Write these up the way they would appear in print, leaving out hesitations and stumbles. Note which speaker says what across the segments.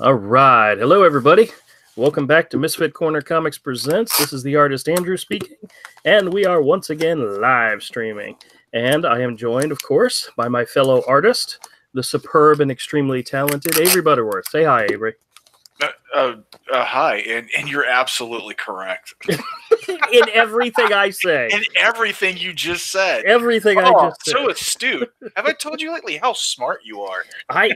Speaker 1: All right. Hello, everybody. Welcome back to Misfit Corner Comics Presents. This is the artist Andrew speaking, and we are once again live streaming. And I am joined, of course, by my fellow artist, the superb and extremely talented Avery Butterworth. Say hi, Avery.
Speaker 2: Hi, and you're absolutely correct.
Speaker 1: In everything I say.
Speaker 2: In everything you just said.
Speaker 1: Everything I just said.
Speaker 2: So astute. Have I told you lately how smart you are?
Speaker 1: I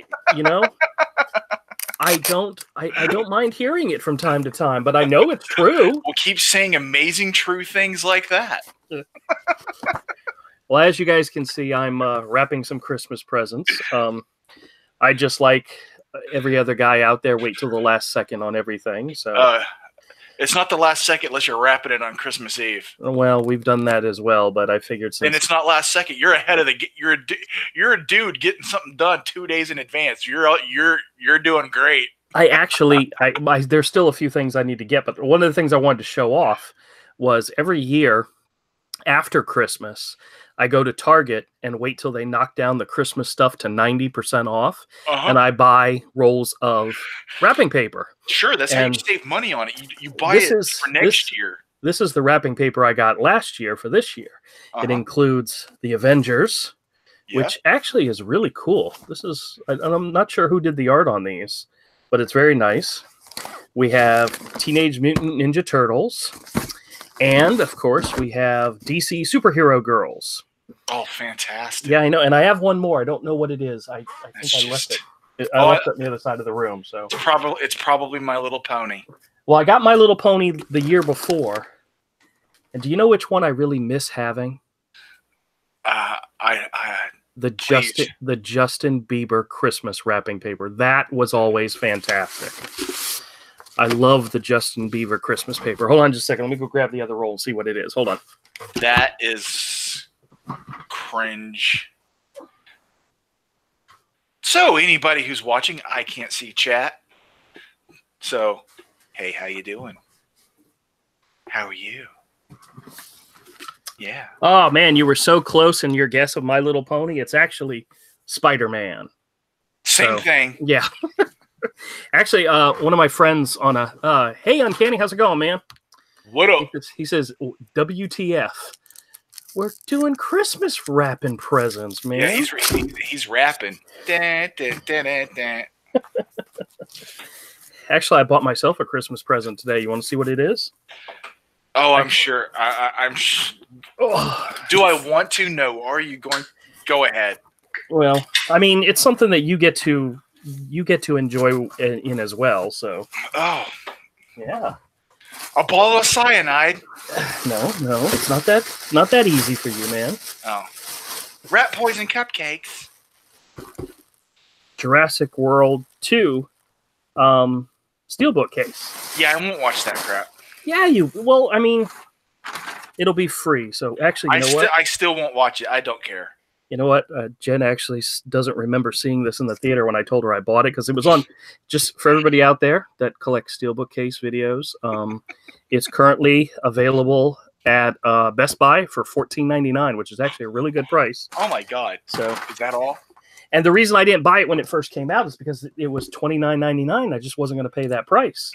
Speaker 1: don't mind hearing it from time to time, but I know it's true.
Speaker 2: We'll keep saying amazing true things like that.
Speaker 1: Well, as you guys can see, I'm wrapping some Christmas presents. I just like every other guy out there wait till the last second on everything. So
Speaker 2: it's not the last second unless you're wrapping it on Christmas Eve.
Speaker 1: Well, we've done that as well, but I figured since...
Speaker 2: And it's not last second. You're ahead of the... You're a dude getting something done 2 days in advance. You're doing great.
Speaker 1: There's still a few things I need to get, but one of the things I wanted to show off was every year after Christmas, I go to Target and wait till they knock down the Christmas stuff to 90% off, and I buy rolls of wrapping paper.
Speaker 2: Sure, that's how you save money on it. You buy it for next year.
Speaker 1: This is the wrapping paper I got last year for this year. It includes the Avengers, which actually is really cool. I'm not sure who did the art on these, but it's very nice. We have Teenage Mutant Ninja Turtles. And, of course, we have DC Superhero Girls.
Speaker 2: Oh, fantastic.
Speaker 1: Yeah, I know. And I have one more. I don't know what it is. I think I left it. I left it on the other side of the room. So
Speaker 2: it's probably My Little Pony.
Speaker 1: Well, I got My Little Pony the year before. And do you know which one I really miss having? The Justin Bieber Christmas wrapping paper. That was always fantastic. I love the Justin Bieber Christmas paper. Hold on just a second. Let me go grab the other roll and see what it is. Hold on.
Speaker 2: That is cringe. So, anybody who's watching, I can't see chat. So, hey, how you doing? How are you? Yeah.
Speaker 1: Oh, man, you were so close in your guess of My Little Pony. It's actually Spider-Man.
Speaker 2: Same thing.
Speaker 1: Yeah. Actually, one of my friends on hey, Uncanny, how's it going, man?
Speaker 2: What up?
Speaker 1: He says, WTF? We're doing Christmas wrapping presents, man.
Speaker 2: Yeah, he's rapping. Dun, dun, dun, dun, dun.
Speaker 1: Actually, I bought myself a Christmas present today. You want to see what it is?
Speaker 2: Oh, I'm sure. Do I want to? No. Are you going? Go ahead.
Speaker 1: Well, I mean, it's something that you get to enjoy in as well. So.
Speaker 2: Oh.
Speaker 1: Yeah.
Speaker 2: A ball of cyanide.
Speaker 1: No, it's not that easy for you, man.
Speaker 2: Oh. Rat poison cupcakes.
Speaker 1: Jurassic World 2 steelbook case.
Speaker 2: Yeah, I won't watch that crap.
Speaker 1: Yeah, well, I mean, it'll be free. So actually, what?
Speaker 2: I still won't watch it. I don't care.
Speaker 1: You know what? Jen actually doesn't remember seeing this in the theater when I told her I bought it, because it was on, just for everybody out there that collects steelbook case videos. It's currently available at Best Buy for $14.99, which is actually a really good price.
Speaker 2: Oh my God!
Speaker 1: So
Speaker 2: is that all? And
Speaker 1: the reason I didn't buy it when it first came out is because it was $29.99. I just wasn't going to pay that price.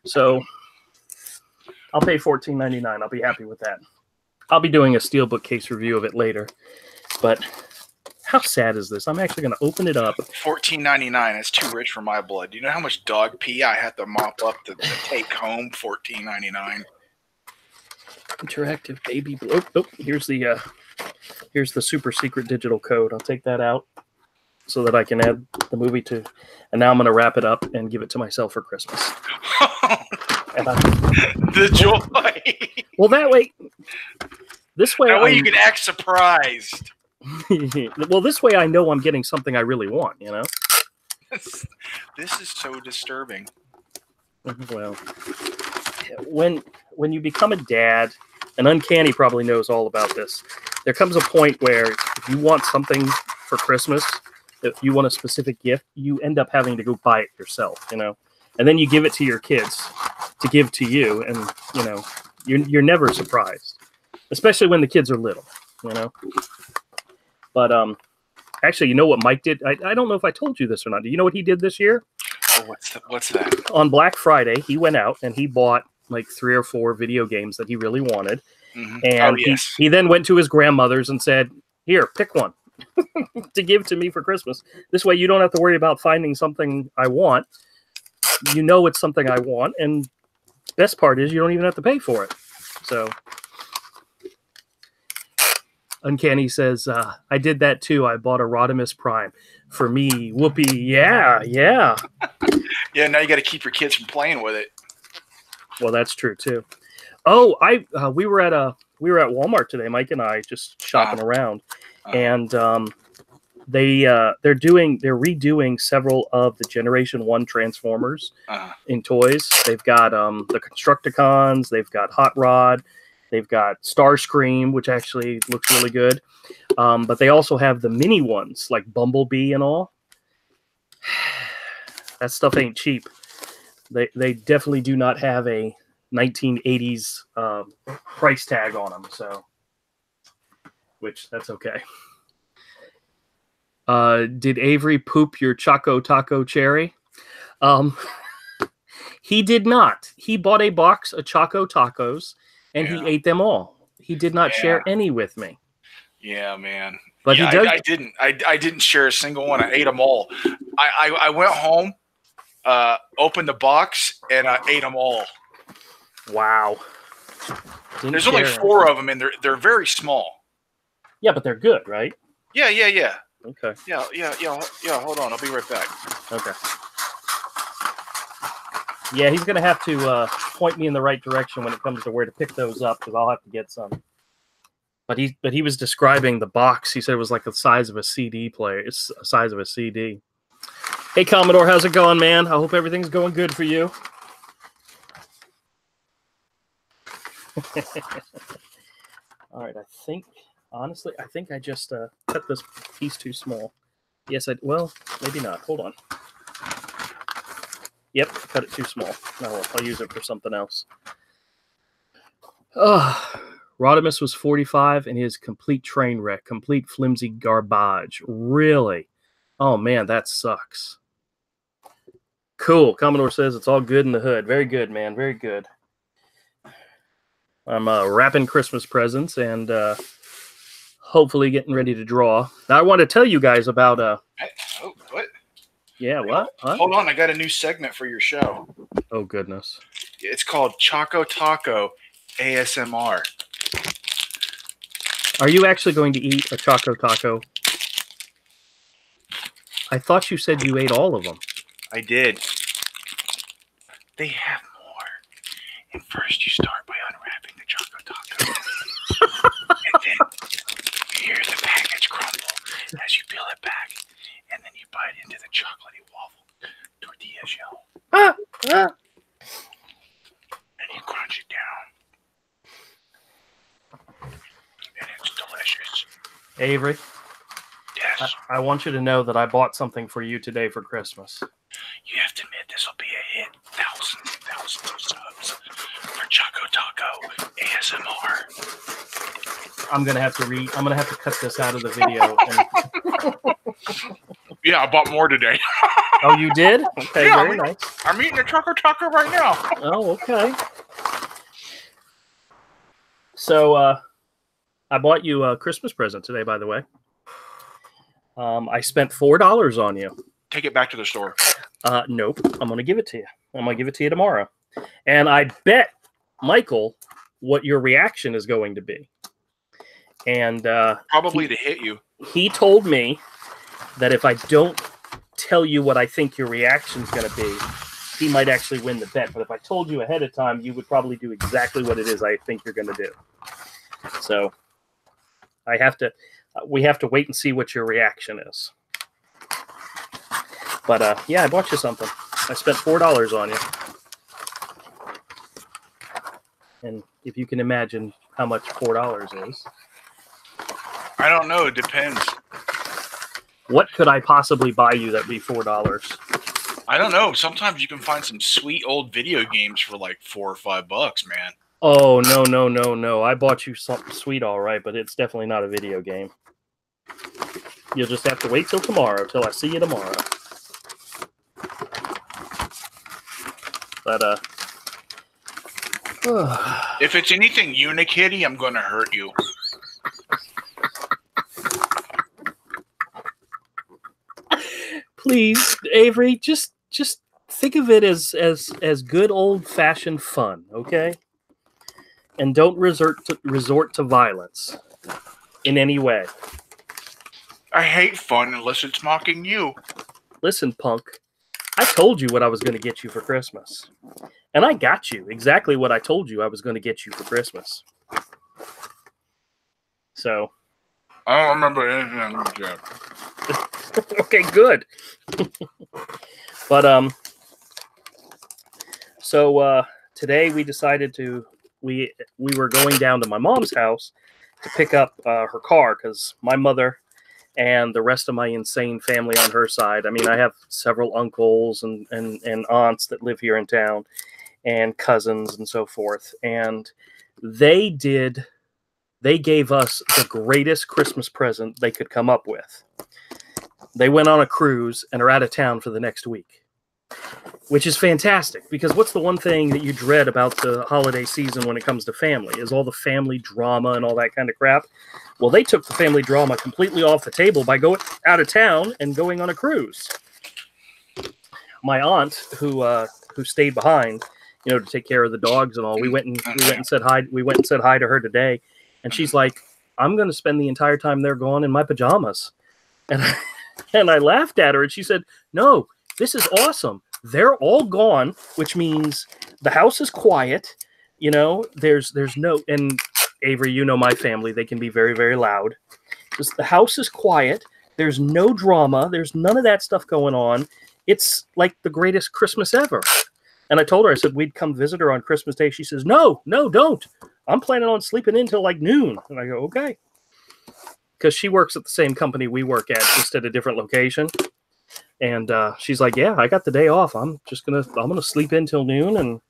Speaker 1: So I'll pay $14.99. I'll be happy with that. I'll be doing a steelbook case review of it later. But how sad is this? I'm actually going to open it up.
Speaker 2: $14.99. That's too rich for my blood. Do you know how much dog pee I have to mop up to take home? $14.99.
Speaker 1: Interactive baby blue. Oh, here's the super secret digital code. I'll take that out so that I can add the movie to. And now I'm going to wrap it up and give it to myself for Christmas.
Speaker 2: The joy.
Speaker 1: Well, that way
Speaker 2: you can act surprised.
Speaker 1: Well, this way I know I'm getting something I really want, you know?
Speaker 2: This is so disturbing.
Speaker 1: Well, when you become a dad, and Uncanny probably knows all about this, there comes a point where if you want something for Christmas, if you want a specific gift, you end up having to go buy it yourself, you know? And then you give it to your kids to give to you, and, you know, you're never surprised, especially when the kids are little, you know? But actually, you know what Mike did? I don't know if I told you this or not. Do you know what he did this year?
Speaker 2: Oh, what's that?
Speaker 1: On Black Friday, he went out and he bought like 3 or 4 video games that he really wanted.
Speaker 2: Mm-hmm.
Speaker 1: And
Speaker 2: Oh, yes.
Speaker 1: he then went to his grandmother's and said, "Here, pick one to give to me for Christmas. This way you don't have to worry about finding something I want. You know it's something I want, and best part is you don't even have to pay for it." So Uncanny says, "I did that too. I bought a Rodimus Prime for me. Whoopee, yeah.
Speaker 2: Yeah, now you got to keep your kids from playing with it.
Speaker 1: Well, that's true too. Oh, we were at Walmart today, Mike and I, just shopping around, and they're redoing several of the Generation 1 Transformers in toys. They've got the Constructicons, they've got Hot Rod, they've got Starscream, which actually looks really good. But they also have the mini ones like Bumblebee and all. That stuff ain't cheap. They definitely do not have a 1980s price tag on them, so which that's okay. Did Avery poop your Choco Taco Cherry? He did not. He bought a box of Choco Tacos and he ate them all. He did not share any with me.
Speaker 2: Yeah, man.
Speaker 1: But he does.
Speaker 2: I didn't share a single one. I ate them all. I went home, opened the box, and I ate them all.
Speaker 1: Wow.
Speaker 2: There's only 4 of them, and they're very small.
Speaker 1: Yeah, but they're good, right?
Speaker 2: Yeah.
Speaker 1: Okay.
Speaker 2: Yeah. Hold on, I'll be right back.
Speaker 1: Okay. Yeah, he's gonna have to point me in the right direction when it comes to where to pick those up, because I'll have to get some. But he was describing the box. He said it was like the size of a CD player. It's the size of a CD. Hey, Commodore, how's it going, man? I hope everything's going good for you. All right, honestly, I think I just cut this piece too small. Yes, well, maybe not. Hold on. Yep, cut it too small. No, I'll use it for something else. Rodimus was 45 and his complete train wreck, complete flimsy garbage. Really? Oh, man, that sucks. Cool. Commodore says it's all good in the hood. Very good, man. Very good. I'm wrapping Christmas presents and hopefully getting ready to draw. Now, I want to tell you guys about...
Speaker 2: what?
Speaker 1: Yeah, what?
Speaker 2: Hold on, I got a new segment for your show.
Speaker 1: Oh, goodness.
Speaker 2: It's called Choco Taco ASMR.
Speaker 1: Are you actually going to eat a Choco Taco? I thought you said you ate all of them.
Speaker 2: I did. They have more. And first you start by unwrapping the Choco Taco. And then you hear the package crumble as you peel it back. And then you bite into the chocolatey waffle tortilla shell. And you crunch it down. And it's delicious.
Speaker 1: Avery?
Speaker 2: Yes.
Speaker 1: I want you to know that I bought something for you today for Christmas.
Speaker 2: You have to admit this will be a hit. Thousands and thousands of subs for Choco Taco ASMR.
Speaker 1: I'm gonna have to cut this out of the video.
Speaker 2: Yeah, I bought more today.
Speaker 1: Oh, you did? Okay,
Speaker 2: yeah,
Speaker 1: very nice.
Speaker 2: I'm eating a Choco Taco right now.
Speaker 1: Oh, okay. So, I bought you a Christmas present today, by the way. I spent $4 on you.
Speaker 2: Take it back to the store.
Speaker 1: Nope. I'm going to give it to you. I'm going to give it to you tomorrow. And I bet Michael what your reaction is going to be. And
Speaker 2: probably to hit you.
Speaker 1: He told me that if I don't tell you what I think your reaction is going to be, he might actually win the bet. But if I told you ahead of time, you would probably do exactly what it is I think you're going to do. So we have to wait and see what your reaction is. But yeah, I bought you something. I spent $4 on you. And if you can imagine how much $4 is.
Speaker 2: I don't know. It depends.
Speaker 1: What could I possibly buy you that'd be $4?
Speaker 2: I don't know. Sometimes you can find some sweet old video games for like $4 or $5, man.
Speaker 1: Oh, no. I bought you something sweet, all right, but it's definitely not a video game. You'll just have to wait till tomorrow, till I see you tomorrow. But
Speaker 2: If it's anything Unikitty, I'm going to hurt you.
Speaker 1: please, Avery, just think of it as good old-fashioned fun, okay? And don't resort to violence in any way.
Speaker 2: I hate fun unless it's mocking you.
Speaker 1: Listen, punk, I told you what I was going to get you for Christmas. And I got you exactly what I told you I was going to get you for Christmas. So.
Speaker 2: I don't remember anything.
Speaker 1: Okay, good. But, so today we decided we were going down to my mom's house to pick up her car because my mother and the rest of my insane family on her side. I mean, I have several uncles and aunts that live here in town and cousins and so forth. And they gave us the greatest Christmas present they could come up with. They went on a cruise and are out of town for the next week, which is fantastic because what's the one thing that you dread about the holiday season when it comes to family is all the family drama and all that kind of crap. Well, they took the family drama completely off the table by going out of town and going on a cruise. My aunt, who stayed behind, to take care of the dogs and all, we went and said hi. We went and said hi to her today, and she's like, "I'm going to spend the entire time they're gone in my pajamas," and I laughed at her, and she said, "No, this is awesome. They're all gone, which means the house is quiet. There's no." And Avery, my family, they can be very, very loud. Just the house is quiet. There's no drama. There's none of that stuff going on. It's like the greatest Christmas ever. And I told her, I said, we'd come visit her on Christmas Day. She says, no, don't. I'm planning on sleeping in till like noon. And I go, okay. Because she works at the same company we work at, just at a different location. And she's like, yeah, I got the day off. I'm gonna sleep in till noon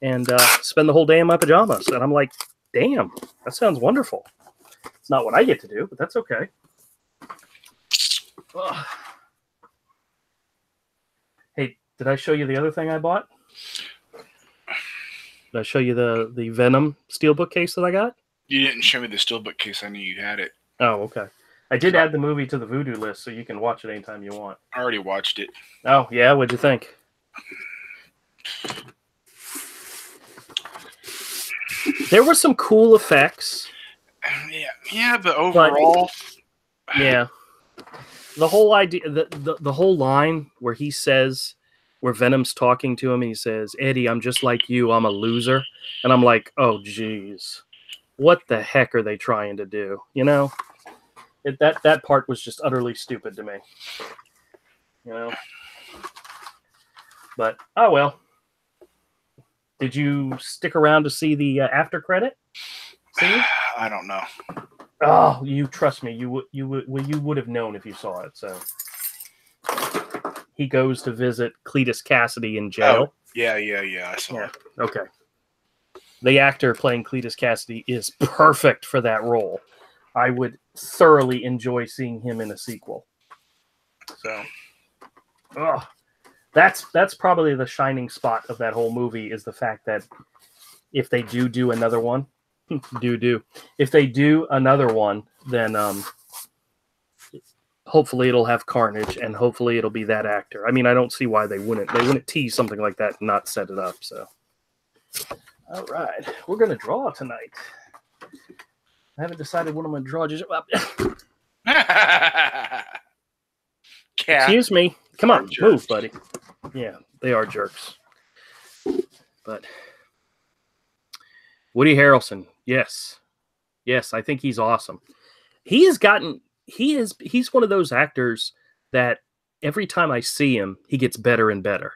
Speaker 1: and spend the whole day in my pajamas. And I'm like, damn, that sounds wonderful. It's not what I get to do, but that's okay. Ugh. Hey, did I show you the other thing I bought? Did I show you the Venom steelbook case that I got?
Speaker 2: You didn't show me the steelbook case. I knew you had it.
Speaker 1: Oh, okay. I did add the movie to the Vudu list, so you can watch it anytime you want.
Speaker 2: I already watched it.
Speaker 1: Oh, yeah? What'd you think? There were some cool effects.
Speaker 2: Yeah, but overall...
Speaker 1: Yeah. The whole idea, the whole line where he says, where Venom's talking to him, and he says, Eddie, I'm just like you, I'm a loser. And I'm like, oh, geez. What the heck are they trying to do? That part was just utterly stupid to me. But, oh well. Did you stick around to see the after credit? See?
Speaker 2: I don't know.
Speaker 1: Oh, you trust me. You would have known if you saw it. So he goes to visit Cletus Cassidy in jail.
Speaker 2: Oh, yeah. I saw it.
Speaker 1: Okay. The actor playing Cletus Cassidy is perfect for that role. I would thoroughly enjoy seeing him in a sequel. So, that's probably the shining spot of that whole movie is the fact that if they do another one, if they do another one, then hopefully it'll have Carnage and hopefully it'll be that actor. I mean, I don't see why they wouldn't tease something like that and not set it up. So, all right, we're gonna draw tonight. I haven't decided what I'm gonna draw. Just excuse me. Come on, move, buddy. Yeah, they are jerks. But Woody Harrelson, yes, I think he's awesome. He's one of those actors that every time I see him, he gets better and better.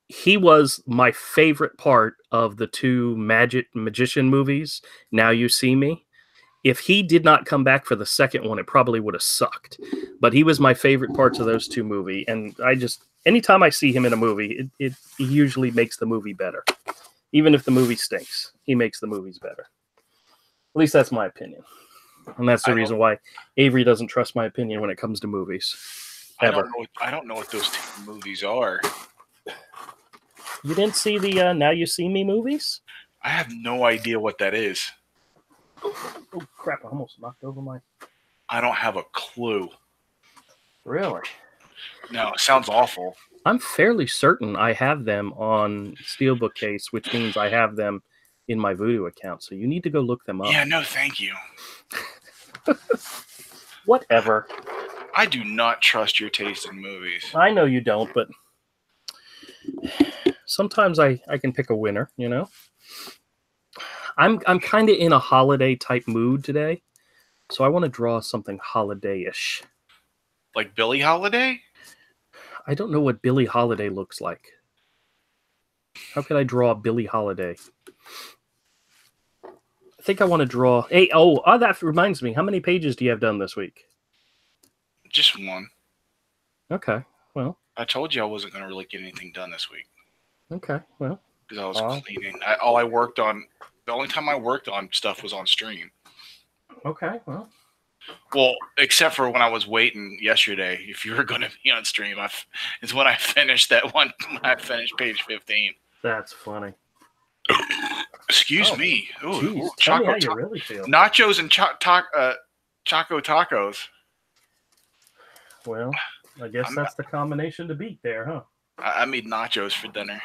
Speaker 1: He was my favorite part of the two magician movies, Now You See Me. If he did not come back for the second one, it probably would have sucked. But he was my favorite parts of those two movies. And anytime I see him in a movie, it usually makes the movie better. Even if the movie stinks, he makes the movies better. At least that's my opinion. And that's the reason why Avery doesn't trust my opinion when it comes to movies. Ever.
Speaker 2: I don't know what those two movies are.
Speaker 1: You didn't see the Now You See Me movies?
Speaker 2: I have no idea what that is.
Speaker 1: Oh crap! I almost knocked over my.
Speaker 2: I don't have a clue.
Speaker 1: Really?
Speaker 2: No, it sounds awful.
Speaker 1: I'm fairly certain I have them on Steelbook Case, which means I have them in my Voodoo account. So you need to go look them up.
Speaker 2: Yeah, no, thank you.
Speaker 1: Whatever.
Speaker 2: I do not trust your taste in movies.
Speaker 1: I know you don't, but sometimes I can pick a winner, you know? I'm kind of in a holiday type mood today, so I want to draw something holiday-ish.
Speaker 2: Like Billie Holiday?
Speaker 1: I don't know what Billie Holiday looks like. How could I draw Billie Holiday? I think I want to draw... Hey, that reminds me. How many pages do you have done this week?
Speaker 2: Just one.
Speaker 1: Okay, well...
Speaker 2: I told you I wasn't going to really get anything done this week.
Speaker 1: Okay, well...
Speaker 2: Because I was cleaning. All I worked on... The only time I worked on stuff was on stream.
Speaker 1: Okay, well...
Speaker 2: Well, except for when I was waiting yesterday, if you were going to be on stream, it's when I finished that one. I finished page 15.
Speaker 1: That's funny.
Speaker 2: Excuse me. Ooh,
Speaker 1: geez, tell me how you really feel.
Speaker 2: Nachos and Choco Tacos.
Speaker 1: Well, I guess that's the combination to beat there, huh?
Speaker 2: I made nachos for dinner.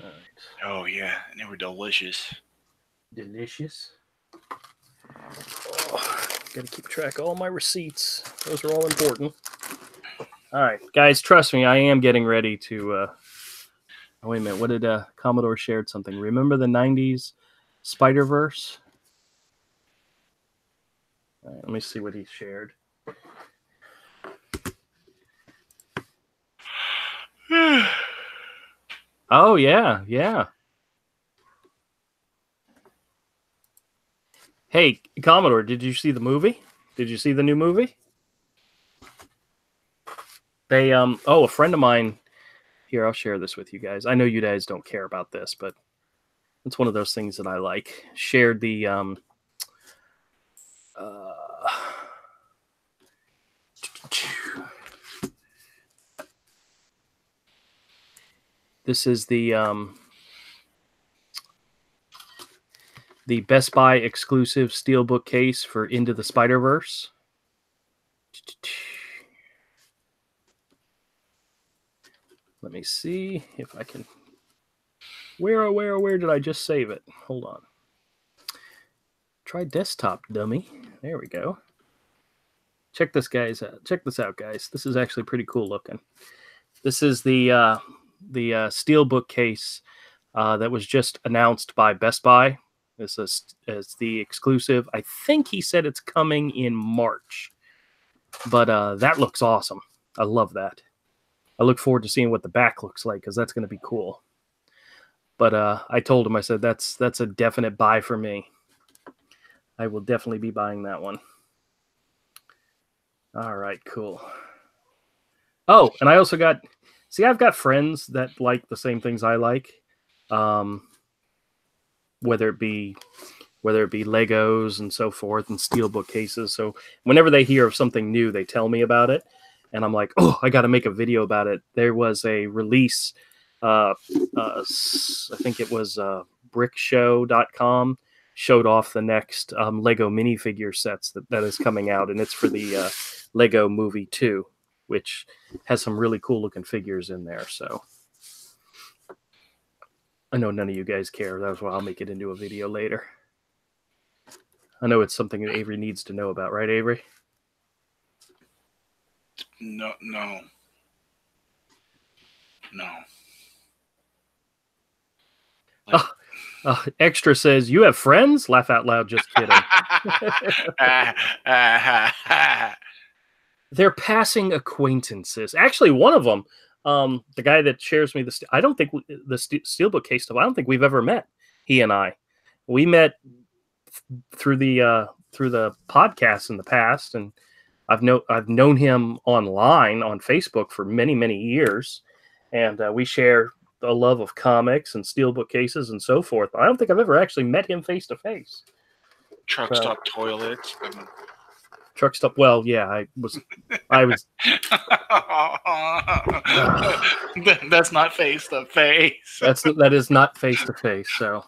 Speaker 1: All right.
Speaker 2: Oh, yeah, and they were delicious.
Speaker 1: Delicious. Oh, gotta keep track of all my receipts. Those are all important. All right, guys, trust me, I am getting ready to... Oh, wait a minute. What did Commodore shared something? Remember the 90s Spider-Verse? All right, let me see what he shared. Oh, yeah. Hey, Commodore, did you see the movie? Did you see the new movie? They, a friend of mine, here, I'll share this with you guys. I know you guys don't care about this, but it's one of those things that I like. Shared the, this is the Best Buy exclusive steelbook case for Into the Spider-Verse. Let me see if I can... Where did I just save it? Hold on. Try desktop, dummy. There we go. Check this out, guys. This is actually pretty cool looking. This is the steelbook case that was just announced by Best Buy. This is the exclusive. I think he said it's coming in March. But that looks awesome. I love that. I look forward to seeing what the back looks like, because that's going to be cool. But I told him, I said, that's a definite buy for me. I will definitely be buying that one. All right, cool. Oh, and I also got... See, I've got friends that like the same things I like. Whether it be Legos and so forth and steelbook cases. So whenever they hear of something new, they tell me about it. And I'm like, oh, I got to make a video about it. There was a release, I think it was brickshow.com, showed off the next Lego minifigure sets that is coming out. And it's for the Lego Movie 2, which has some really cool looking figures in there. So I know none of you guys care. That's why I'll make it into a video later. I know it's something that Avery needs to know about, right, Avery?
Speaker 2: No.
Speaker 1: Extra says, you have friends? Laugh out loud, just kidding. They're passing acquaintances. Actually, one of them, the guy that shares me I don't think the steelbook case stuff, I don't think we've ever met, he and I. We met through the podcast in the past, and I've known him online on Facebook for many years, and we share a love of comics and steelbook cases and so forth. I don't think I've ever actually met him face to face.
Speaker 2: Truck stop toilets.
Speaker 1: Truck stop. Well, yeah, I was.
Speaker 2: That's not face to face.
Speaker 1: That is not face to face. So,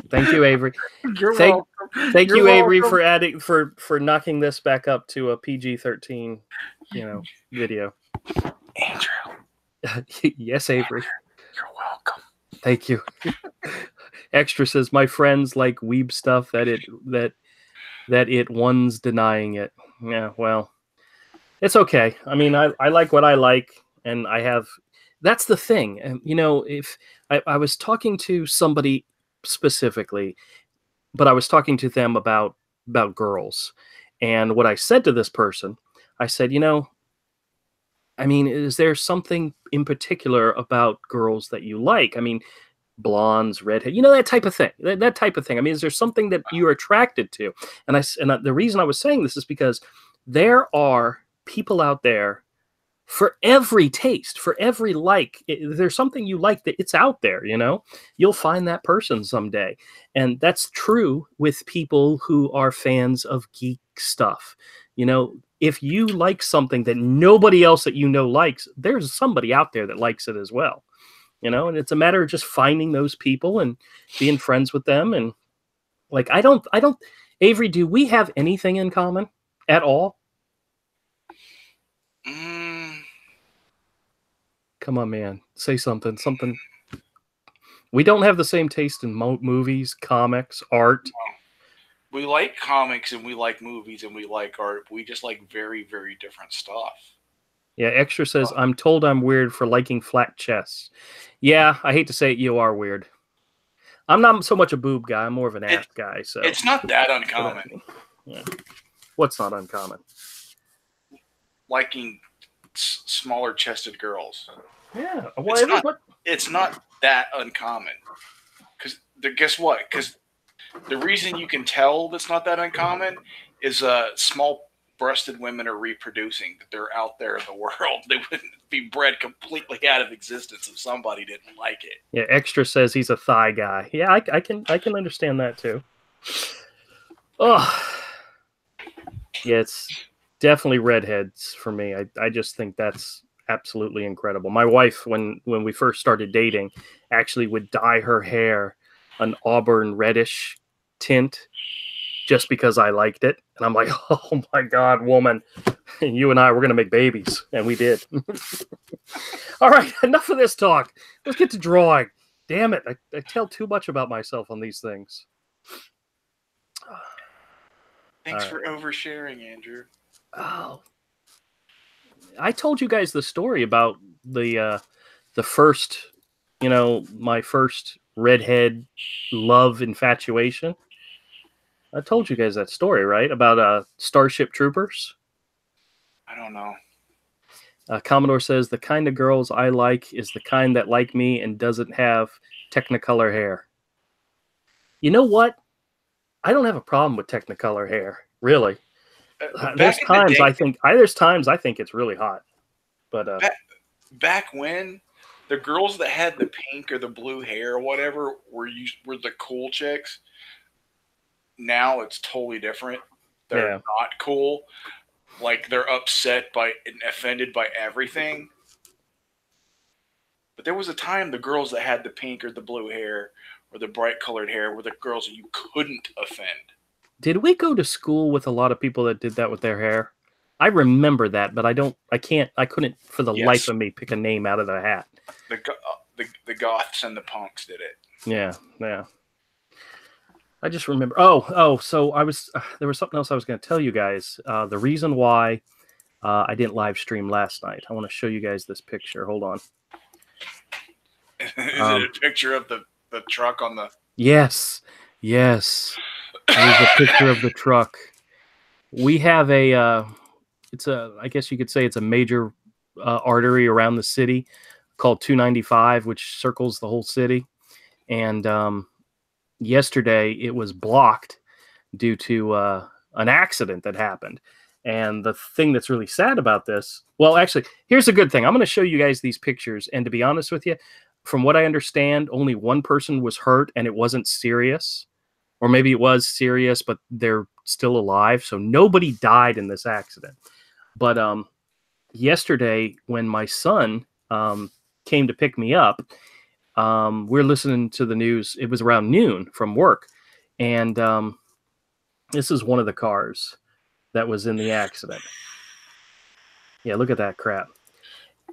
Speaker 1: thank you, Avery.
Speaker 2: You're
Speaker 1: Thank
Speaker 2: welcome.
Speaker 1: you, Avery,
Speaker 2: welcome.
Speaker 1: for adding for knocking this back up to a PG-13, video.
Speaker 2: Andrew.
Speaker 1: Yes, Avery.
Speaker 2: You're welcome.
Speaker 1: Thank you. Extra says my friends like weeb stuff that it one's denying it. Yeah, well, it's okay. I mean, I like what I like, and I have. That's the thing. And if I was talking to somebody specifically, but I was talking to them about girls, and what I said to this person, I said, I mean, is there something in particular about girls that you like? I mean, blondes, redhead, that type of thing. That type of thing. I mean, is there something that you're attracted to? And the reason I was saying this is because there are people out there for every taste, for every like. There's something you like that it's out there, You'll find that person someday. And that's true with people who are fans of geek stuff. If you like something that nobody else that likes, there's somebody out there that likes it as well. And it's a matter of just finding those people and being friends with them. And like, I don't, Avery, do we have anything in common at all? Come on, man. Say something. We don't have the same taste in movies, comics, art.
Speaker 2: We like comics and we like movies and we like art. We just like very, very different stuff.
Speaker 1: Yeah, Extra says, I'm told I'm weird for liking flat chests. Yeah, I hate to say it, you are weird. I'm not so much a boob guy. I'm more of an ass guy. So
Speaker 2: it's not that uncommon.
Speaker 1: Yeah. What's not uncommon?
Speaker 2: Liking smaller chested girls.
Speaker 1: Yeah.
Speaker 2: It's not that uncommon. Because guess what? Because the reason you can tell that's not that uncommon is small-breasted women are reproducing. That they're out there in the world. They wouldn't be bred completely out of existence if somebody didn't like it.
Speaker 1: Yeah. Extra says he's a thigh guy. Yeah, I can understand that too. Oh. Yeah, it's definitely redheads for me. I just think that's absolutely incredible. My wife, when we first started dating, actually would dye her hair an auburn reddish tint just because I liked it. And I'm like, oh my God, woman, you and I, we're going to make babies. And we did. All right, enough of this talk. Let's get to drawing. Damn it. I tell too much about myself on these things.
Speaker 2: Thanks for oversharing, Andrew.
Speaker 1: Oh, I told you guys the story about the first, my first redhead love infatuation. I told you guys that story, right? About Starship Troopers.
Speaker 2: I don't know.
Speaker 1: Commodore says the kind of girls I like is the kind that like me and doesn't have Technicolor hair. You know what? I don't have a problem with Technicolor hair, really. There's times I think it's really hot, but
Speaker 2: back when the girls that had the pink or the blue hair or whatever were the cool chicks. Now it's totally different. They're not cool. Like they're upset by and offended by everything. But there was a time the girls that had the pink or the blue hair or the bright colored hair were the girls that you couldn't offend.
Speaker 1: Did we go to school with a lot of people that did that with their hair? I remember that, but I couldn't for the life of me pick a name out of the hat.
Speaker 2: The goths and the punks did it.
Speaker 1: Yeah. I just remember. So there was something else I was going to tell you guys. The reason why I didn't live stream last night. I want to show you guys this picture. Hold on.
Speaker 2: Is it a picture of the truck on the?
Speaker 1: Yes. There's a picture of the truck. We have I guess you could say it's a major artery around the city called 295, which circles the whole city. And yesterday it was blocked due to an accident that happened. And the thing that's really sad about this, well, actually, here's a good thing. I'm going to show you guys these pictures. And to be honest with you, from what I understand, only one person was hurt and it wasn't serious. Or maybe it was serious, but they're still alive. So nobody died in this accident. But yesterday, when my son came to pick me up, we're listening to the news. It was around noon from work, and this is one of the cars that was in the accident. Yeah, look at that crap.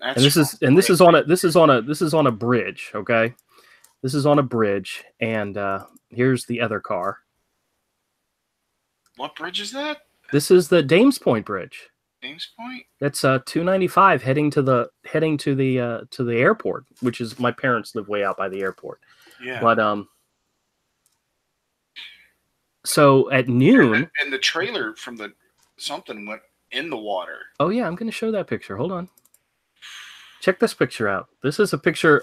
Speaker 1: And this is on a bridge. Okay, this is on a bridge, and here's the other car.
Speaker 2: What bridge is that?
Speaker 1: This is the Dames Point Bridge.
Speaker 2: Dames Point?
Speaker 1: That's 295 heading to the airport, which is, my parents live way out by the airport.
Speaker 2: Yeah.
Speaker 1: But so at noon,
Speaker 2: and the trailer from the something went in the water.
Speaker 1: Oh yeah, I'm going to show that picture. Hold on. Check this picture out. This is a picture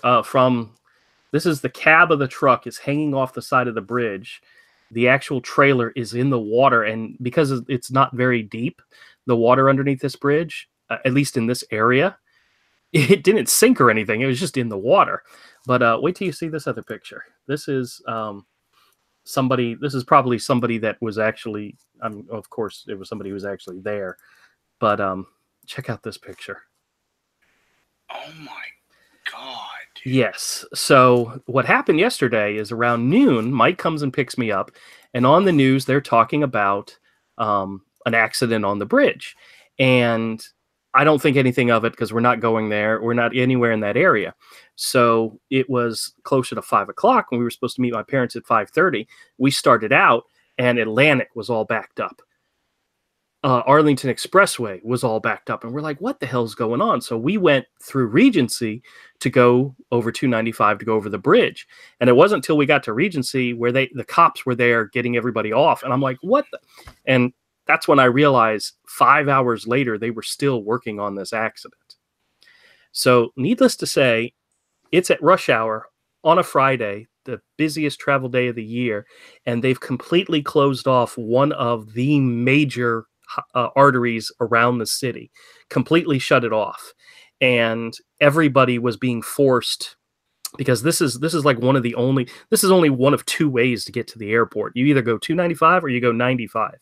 Speaker 1: this is the cab of the truck is hanging off the side of the bridge. The actual trailer is in the water, and because it's not very deep, the water underneath this bridge, at least in this area, it didn't sink or anything. It was just in the water. But wait till you see this other picture. This is somebody. This is probably somebody that was actually. Of course, it was somebody who was actually there. But check out this picture.
Speaker 2: Oh my God. Dude.
Speaker 1: Yes. So what happened yesterday is around noon, Mike comes and picks me up, and on the news they're talking about an accident on the bridge. And I don't think anything of it because we're not going there. We're not anywhere in that area. So it was closer to 5 o'clock when we were supposed to meet my parents at 5:30. We started out and Atlantic was all backed up. Arlington Expressway was all backed up, and we're like, what the hell's going on? So we went through Regency to go over 295 to go over the bridge. And it wasn't until we got to Regency where the cops were there getting everybody off. And I'm like, what the? And that's when I realized 5 hours later, they were still working on this accident. So needless to say, it's at rush hour on a Friday, the busiest travel day of the year, and they've completely closed off one of the major arteries around the city, completely shut it off. And everybody was being forced, because this is like this is only one of two ways to get to the airport. You either go 295 or you go 95.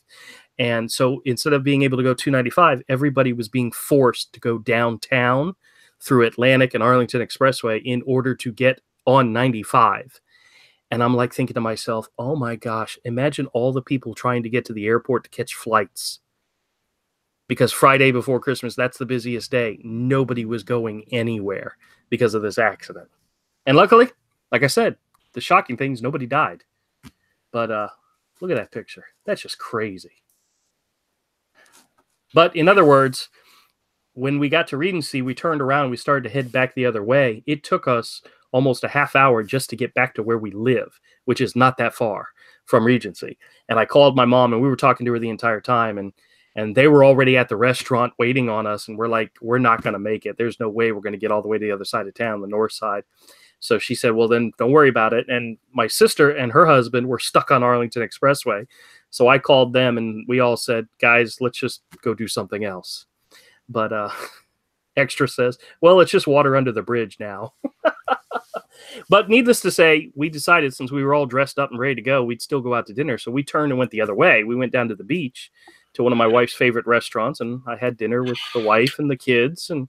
Speaker 1: And so instead of being able to go 295, everybody was being forced to go downtown through Atlantic and Arlington Expressway in order to get on 95. And I'm like thinking to myself, oh my gosh, imagine all the people trying to get to the airport to catch flights. Because Friday before Christmas, that's the busiest day. Nobody was going anywhere because of this accident. And luckily, like I said, the shocking thing is nobody died. But look at that picture. That's just crazy. But in other words, when we got to Regency, we turned around and we started to head back the other way. It took us almost a half hour just to get back to where we live, which is not that far from Regency. And I called my mom, and we were talking to her the entire time, and they were already at the restaurant waiting on us. And we're like, we're not going to make it. There's no way we're going to get all the way to the other side of town, the north side. So she said, well, then don't worry about it. And my sister and her husband were stuck on Arlington Expressway. So I called them, and we all said, guys, let's just go do something else. But Extra says, well, it's just water under the bridge now. But needless to say, we decided, since we were all dressed up and ready to go, we'd still go out to dinner. So we turned and went the other way. We went down to the beach to one of my wife's favorite restaurants, and I had dinner with the wife and the kids, and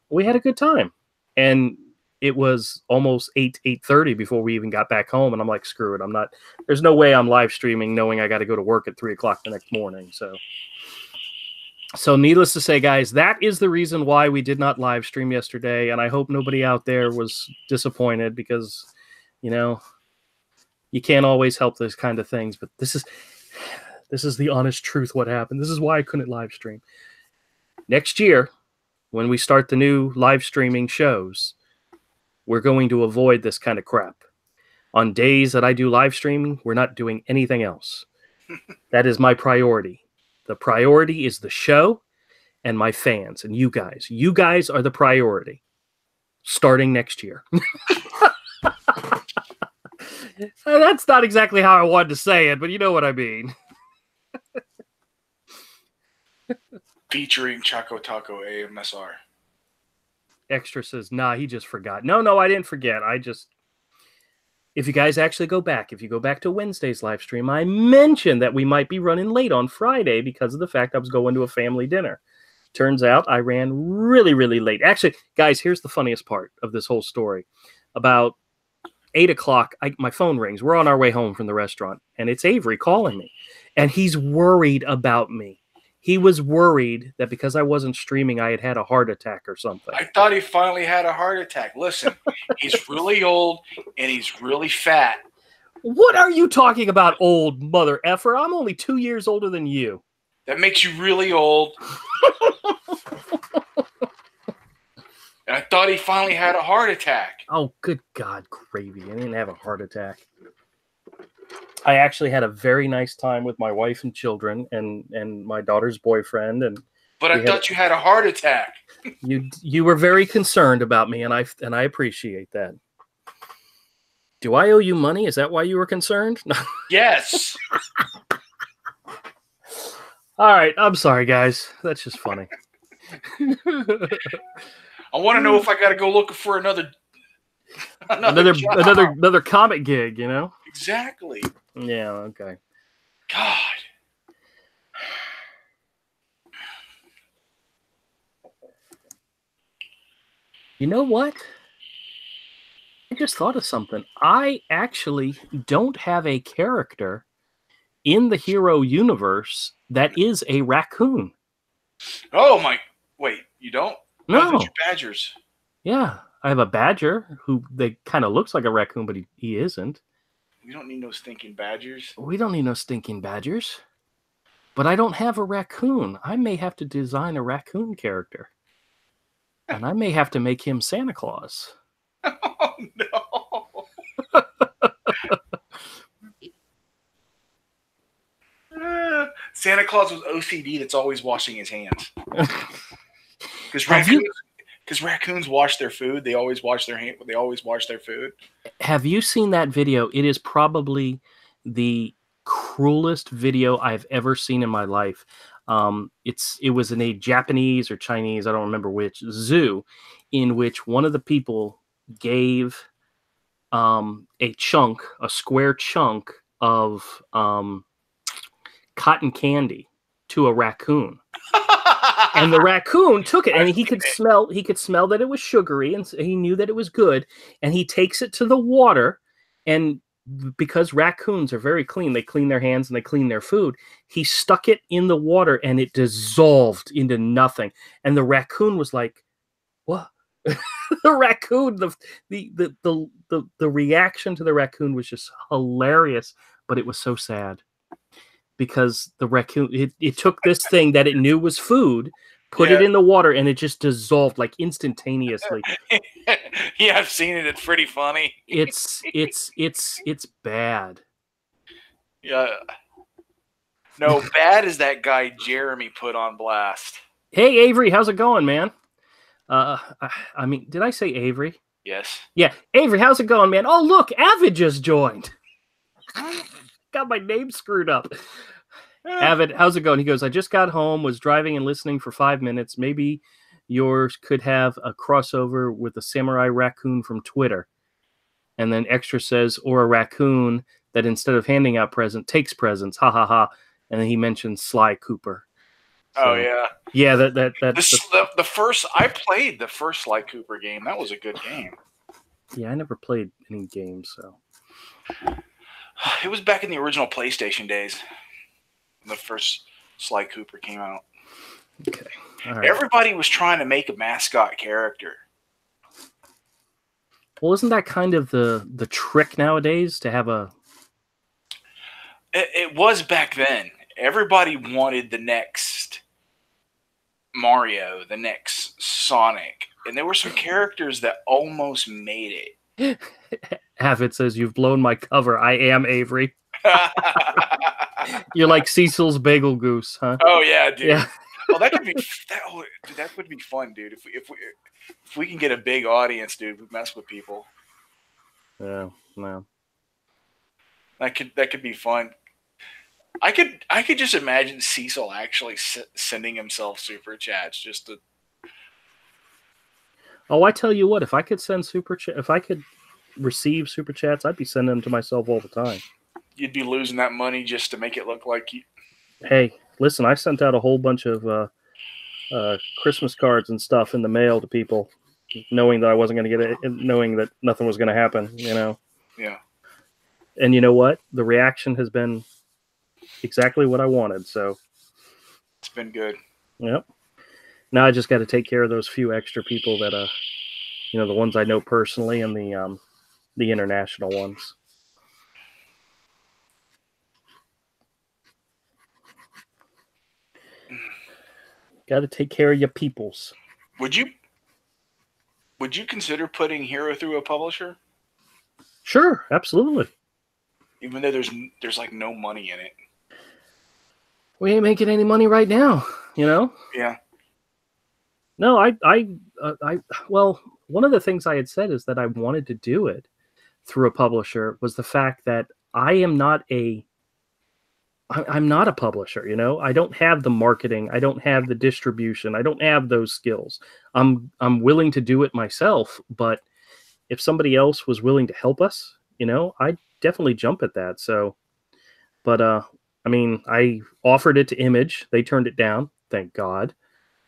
Speaker 1: we had a good time. And it was almost 8:30 before we even got back home. And I'm like, screw it. There's no way I'm live streaming knowing I got to go to work at 3 o'clock the next morning. So needless to say, guys, that is the reason why we did not live stream yesterday. And I hope nobody out there was disappointed, because, you can't always help those kind of things. But this is the honest truth, what happened. This is why I couldn't live stream. Next year, when we start the new live streaming shows, we're going to avoid this kind of crap. On days that I do live streaming, we're not doing anything else. That is my priority. The priority is the show and my fans and you guys. You guys are the priority starting next year. That's not exactly how I wanted to say it, but you know what I mean.
Speaker 2: Featuring Choco Taco AMSR.
Speaker 1: Extra says, nah, he just forgot. No, I didn't forget. if you guys actually go back, if you go back to Wednesday's live stream, I mentioned that we might be running late on Friday because of the fact I was going to a family dinner. Turns out I ran really, really late. Actually, guys, here's the funniest part of this whole story. About 8 o'clock, my phone rings. We're on our way home from the restaurant, and it's Avery calling me. And he's worried about me. He was worried that because I wasn't streaming, I had a heart attack or something.
Speaker 2: I thought he finally had a heart attack. Listen, he's really old, and he's really fat.
Speaker 1: What are you talking about, old mother effer? I'm only 2 years older than you.
Speaker 2: That makes you really old. And I thought he finally had a heart attack.
Speaker 1: Oh, good God, gravy. I didn't have a heart attack. I actually had a very nice time with my wife and children and my daughter's boyfriend.
Speaker 2: But I thought you had a heart attack.
Speaker 1: You were very concerned about me, and I appreciate that. Do I owe you money? Is that why you were concerned?
Speaker 2: Yes.
Speaker 1: All right, I'm sorry, guys. That's just funny.
Speaker 2: I want to know if I got to go looking for another
Speaker 1: comic gig, you know?
Speaker 2: Exactly.
Speaker 1: Yeah, okay.
Speaker 2: God.
Speaker 1: You know what? I just thought of something. I actually don't have a character in the hero universe that is a raccoon.
Speaker 2: Oh my! Wait, you don't?
Speaker 1: No.
Speaker 2: Badgers.
Speaker 1: Yeah, I have a badger who they kind of looks like a raccoon, but he isn't.
Speaker 2: We don't need no stinking badgers.
Speaker 1: We don't need no stinking badgers. But I don't have a raccoon. I may have to design a raccoon character. And I may have to make him Santa Claus.
Speaker 2: Oh, no. Santa Claus was OCD that's always washing his hands. Because raccoons wash their food. They always wash their hand. They always wash their food.
Speaker 1: Have you seen that video? It is probably the cruelest video I've ever seen in my life. It was in a Japanese or Chinese, I don't remember which, zoo, in which one of the people gave a square chunk of cotton candy to a raccoon. And the raccoon took it, and he could smell that it was sugary, and he knew that it was good, and he takes it to the water, and because raccoons are very clean, they clean their hands and they clean their food, he stuck it in the water and it dissolved into nothing. And the raccoon was like, what? The raccoon, the reaction to the raccoon was just hilarious, but it was so sad. Because the raccoon, it took this thing that it knew was food, put it in the water, and it just dissolved like instantaneously.
Speaker 2: Yeah, I've seen it. It's pretty funny.
Speaker 1: It's bad.
Speaker 2: Yeah. No, bad is that guy Jeremy put on blast.
Speaker 1: Hey, Avery, how's it going, man? I mean, did I say Avery?
Speaker 2: Yes.
Speaker 1: Yeah, Avery, how's it going, man? Oh, look, Avid just joined. Got my name screwed up. Avid, how's it going? He goes, I just got home, was driving and listening for 5 minutes. Maybe yours could have a crossover with a samurai raccoon from Twitter. And then Extra says, or a raccoon that instead of handing out presents, takes presents. Ha ha ha. And then he mentions Sly Cooper. So,
Speaker 2: oh yeah.
Speaker 1: Yeah,
Speaker 2: I played the first Sly Cooper game. That was a good game.
Speaker 1: Yeah, I never played any games, so.
Speaker 2: It was back in the original PlayStation days. The first Sly Cooper came out.
Speaker 1: Okay. All right.
Speaker 2: Everybody was trying to make a mascot character.
Speaker 1: Well, isn't that kind of the trick nowadays to have a...
Speaker 2: It was back then. Everybody wanted the next Mario, the next Sonic. And there were some characters that almost made it.
Speaker 1: Avid says, you've blown my cover. I am Avery. You're like Cecil's Bagel Goose, huh?
Speaker 2: Oh, yeah, dude.
Speaker 1: Yeah.
Speaker 2: Well, that would be fun, dude. If we can get a big audience, dude, we mess with people.
Speaker 1: Yeah, no.
Speaker 2: That could be fun. I could just imagine Cecil actually sending himself super chats just to.
Speaker 1: Oh, I tell you what, if I could send super chat, if I could receive super chats, I'd be sending them to myself all the time.
Speaker 2: You'd be losing that money just to make it look like you.
Speaker 1: Hey, listen, I sent out a whole bunch of Christmas cards and stuff in the mail to people, knowing that I wasn't going to get it, knowing that nothing was going to happen,
Speaker 2: Yeah.
Speaker 1: And you know what? The reaction has been exactly what I wanted. So
Speaker 2: it's been good.
Speaker 1: Yep. Now I just got to take care of those few extra people that, the ones I know personally and the international ones. Got to take care of your peoples.
Speaker 2: Would you consider putting Hero through a publisher?
Speaker 1: Sure, absolutely.
Speaker 2: Even though there's like no money in it.
Speaker 1: We ain't making any money right now,
Speaker 2: Yeah.
Speaker 1: No, well, one of the things I had said is that I wanted to do it through a publisher was the fact that I'm not a publisher, I don't have the marketing, I don't have the distribution, I don't have those skills. I'm willing to do it myself, but if somebody else was willing to help us, I'd definitely jump at that. So, but I offered it to Image, they turned it down, thank God.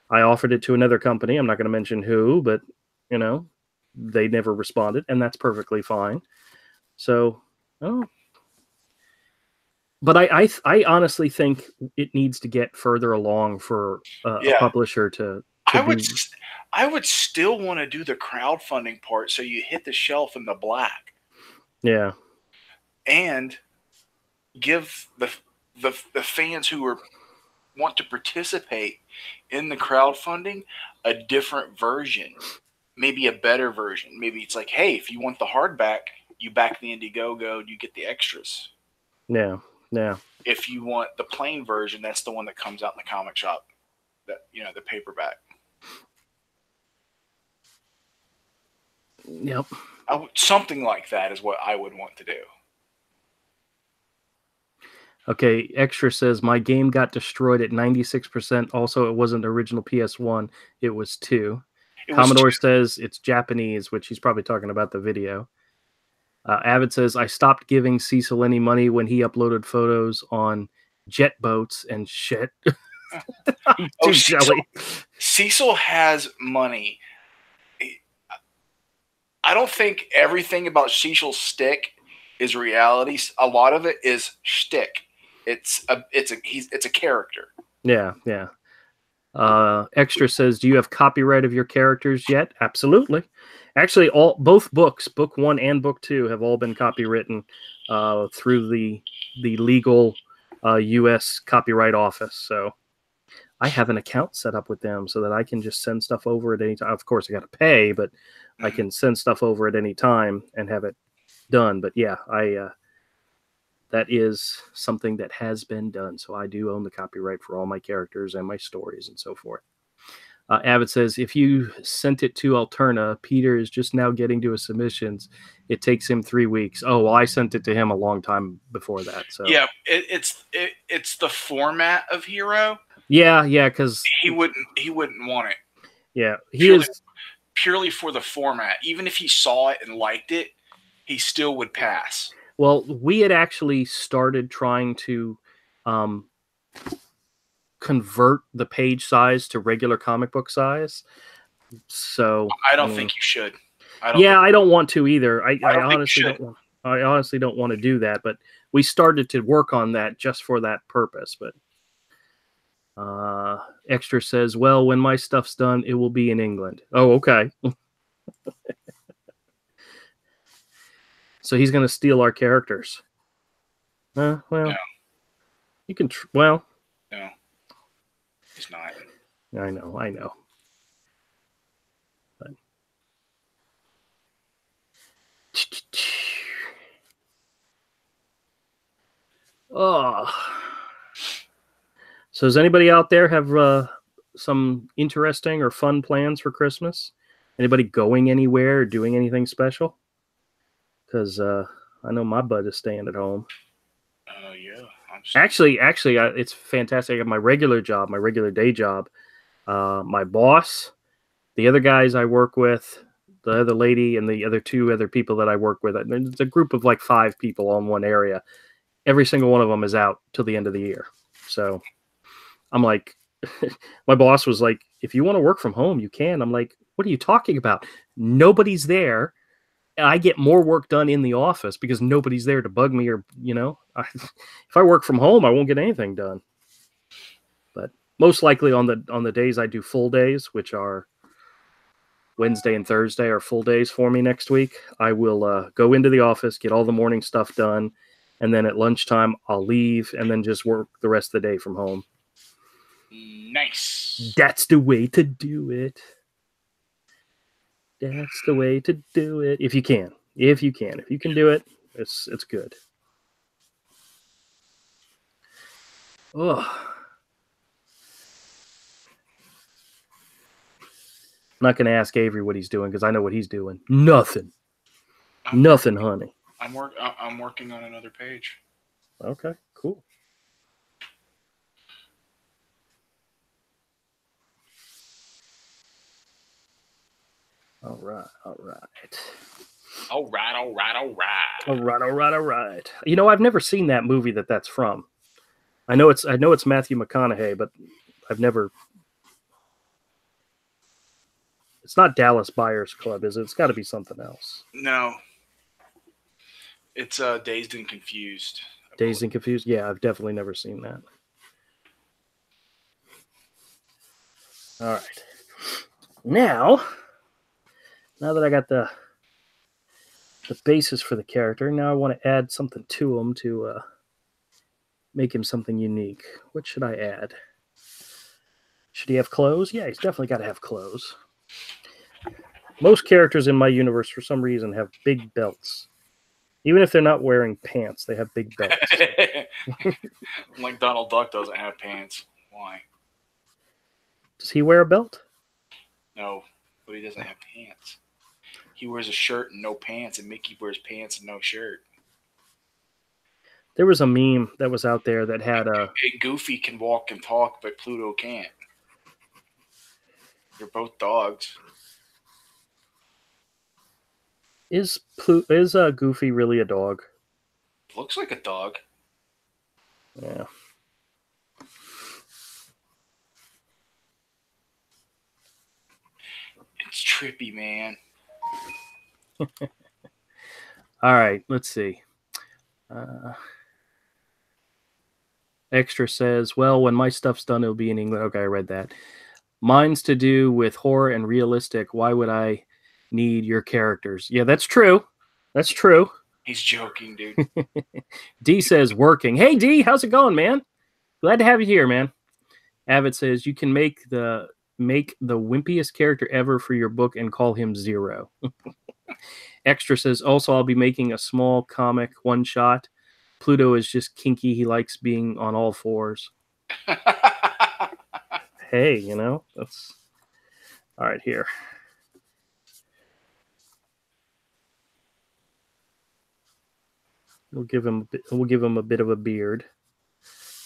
Speaker 1: I offered it to another company. I'm not going to mention who, but they never responded, and that's perfectly fine. So, but I honestly think it needs to get further along for a publisher to
Speaker 2: I would still want to do the crowdfunding part, so you hit the shelf in the black.
Speaker 1: Yeah.
Speaker 2: And give the fans who want to participate in the crowdfunding a different version, maybe a better version. Maybe it's like, hey, if you want the hardback, you back the Indiegogo and you get the extras.
Speaker 1: Yeah.
Speaker 2: If you want the plain version, that's the one that comes out in the comic shop, that the paperback.
Speaker 1: Yep.
Speaker 2: Something like that is what I would want to do.
Speaker 1: Okay, Extra says, my game got destroyed at 96%. Also, it wasn't original PS1. It was 2. Commodore says it's Japanese, which he's probably talking about the video. Avid says, I stopped giving Cecil any money when he uploaded photos on jet boats and shit. I'm too jelly.
Speaker 2: Cecil has money. I don't think everything about Cecil's stick is reality. A lot of it is shtick. It's a character.
Speaker 1: Yeah. Extra says, do you have copyright of your characters yet? Absolutely. Actually, both books, book 1 and book 2, have all been copywritten through the legal U.S. Copyright Office. So I have an account set up with them so that I can just send stuff over at any time. Of course, I got to pay, but I can send stuff over at any time and have it done. But yeah, that is something that has been done. So I do own the copyright for all my characters and my stories and so forth. Avid says, if you sent it to Alterna, Peter is just now getting to his submissions. It takes him 3 weeks. Oh, well, I sent it to him a long time before that. So
Speaker 2: yeah, it's the format of Hero.
Speaker 1: Yeah, because
Speaker 2: he wouldn't want it.
Speaker 1: Yeah,
Speaker 2: purely for the format. Even if he saw it and liked it, he still would pass.
Speaker 1: Well, we had actually started trying to convert the page size to regular comic book size. So
Speaker 2: I don't think you should.
Speaker 1: I don't want to either. I honestly don't want. I honestly don't want to do that. But we started to work on that just for that purpose. But Extra says, well, when my stuff's done, it will be in England. Oh, okay. So he's going to steal our characters. Well,
Speaker 2: no.
Speaker 1: You can. No,
Speaker 2: he's not.
Speaker 1: I know. But... Oh. So does anybody out there have some interesting or fun plans for Christmas? Anybody going anywhere or doing anything special? Because I know my bud is staying at home.
Speaker 2: Yeah.
Speaker 1: Actually, it's fantastic. I have my regular job, my regular day job. My boss, the other guys I work with, the other lady and the other two other people that I work with. It's a group of like 5 people all in one area. Every single one of them is out till the end of the year. So I'm like, my boss was like, if you want to work from home, you can. I'm like, what are you talking about? Nobody's there. I get more work done in the office because nobody's there to bug me or, if I work from home, I won't get anything done. But most likely on the days I do full days, which are Wednesday and Thursday are full days for me next week, I will go into the office, get all the morning stuff done, and then at lunchtime I'll leave and then just work the rest of the day from home.
Speaker 2: Nice.
Speaker 1: That's the way to do it. That's the way to do it. If you can. If you can do it, it's good. Oh. I'm not going to ask Avery what he's doing because I know what he's doing. Nothing, honey.
Speaker 2: I'm working on another page.
Speaker 1: Okay, cool. All right. I've never seen that movie that's from. I know it's Matthew McConaughey, but I've never. It's not Dallas Buyers Club, is it? It's got to be something else.
Speaker 2: No. It's Dazed and Confused.
Speaker 1: Dazed and Confused? Yeah, I've definitely never seen that. All right. Now that I got the basis for the character, now I want to add something to him to make him something unique. What should I add? Should he have clothes? Yeah, he's definitely got to have clothes. Most characters in my universe, for some reason, have big belts. Even if they're not wearing pants, they have big belts.
Speaker 2: Like Donald Duck doesn't have pants. Why?
Speaker 1: Does he wear a belt?
Speaker 2: No, but he doesn't have pants. He wears a shirt and no pants, and Mickey wears pants and no shirt.
Speaker 1: There was a meme that was out there that had a...
Speaker 2: Hey, Goofy can walk and talk, but Pluto can't. They're both dogs.
Speaker 1: Is Goofy really a dog?
Speaker 2: Looks like a dog.
Speaker 1: Yeah.
Speaker 2: It's trippy, man.
Speaker 1: All right, let's see. Extra says, well, when my stuff's done, it'll be in English. Okay, I read that. Mine's to do with horror and realistic. Why would I need your characters? Yeah, that's true. That's true.
Speaker 2: He's joking, dude.
Speaker 1: D says, working. Hey, D, how's it going, man? Glad to have you here, man. Avid says, you can make the wimpiest character ever for your book and call him Zero. Extra says, also, I'll be making a small comic one-shot. Pluto is just kinky. He likes being on all fours. Hey, that's... All right, here. We'll give him a bit of a beard.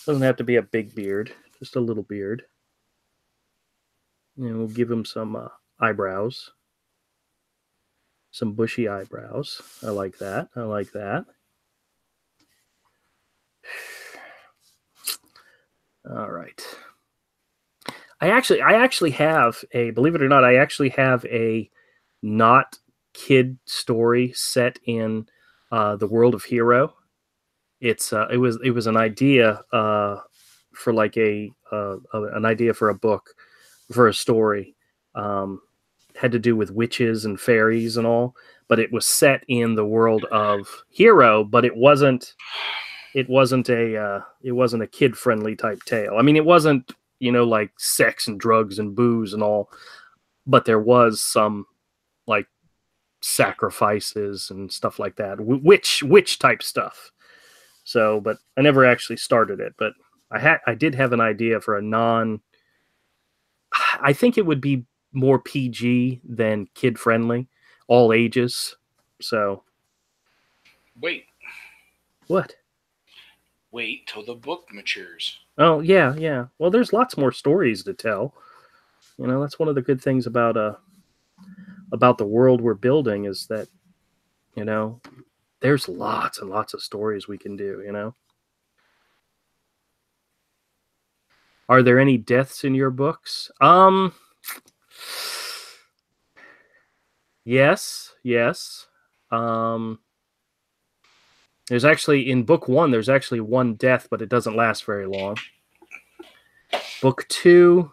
Speaker 1: Doesn't have to be a big beard, just a little beard. And we'll give him some eyebrows. Some bushy eyebrows. I like that. All right. I actually have believe it or not, I actually have a not kid story set in the world of Hero. It was an idea for like an idea for a book, for a story. Had to do with witches and fairies and but it was set in the world of Hero, but it wasn't a kid friendly type tale. I mean, it wasn't, like sex and drugs and booze and all, but there was some like sacrifices and stuff like that, witch type stuff. So, but I never actually started it, but I did have an idea for I think it would be more PG than kid friendly, all ages. So
Speaker 2: wait,
Speaker 1: what?
Speaker 2: Wait till the book matures.
Speaker 1: Oh yeah. Well, there's lots more stories to tell. That's one of the good things about about the world we're building is that, you know, there's lots and lots of stories we can do, you know. Are there any deaths in your books? Yes, yes. Um, there's actually in book 1 there's actually one death, but it doesn't last very long. Book 2,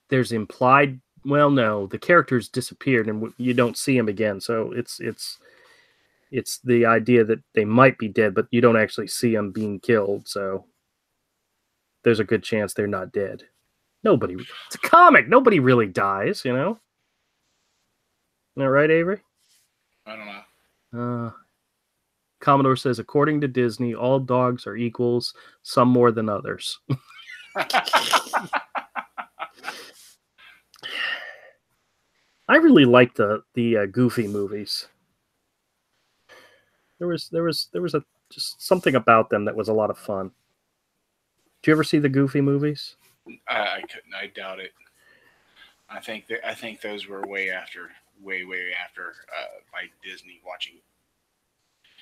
Speaker 1: there's implied, well, no, the character's disappeared and you don't see him again. So it's the idea that they might be dead, but you don't actually see them being killed. So there's a good chance they're not dead. Nobody, it's a comic. Nobody really dies, you know? Isn't that right, Avery?
Speaker 2: I don't know.
Speaker 1: Commodore says, according to Disney, all dogs are equals, some more than others. I really liked the Goofy movies. There was a just something about them that was a lot of fun. Did you ever see the Goofy movies?
Speaker 2: I couldn't. I doubt it. I think those were way after my Disney watching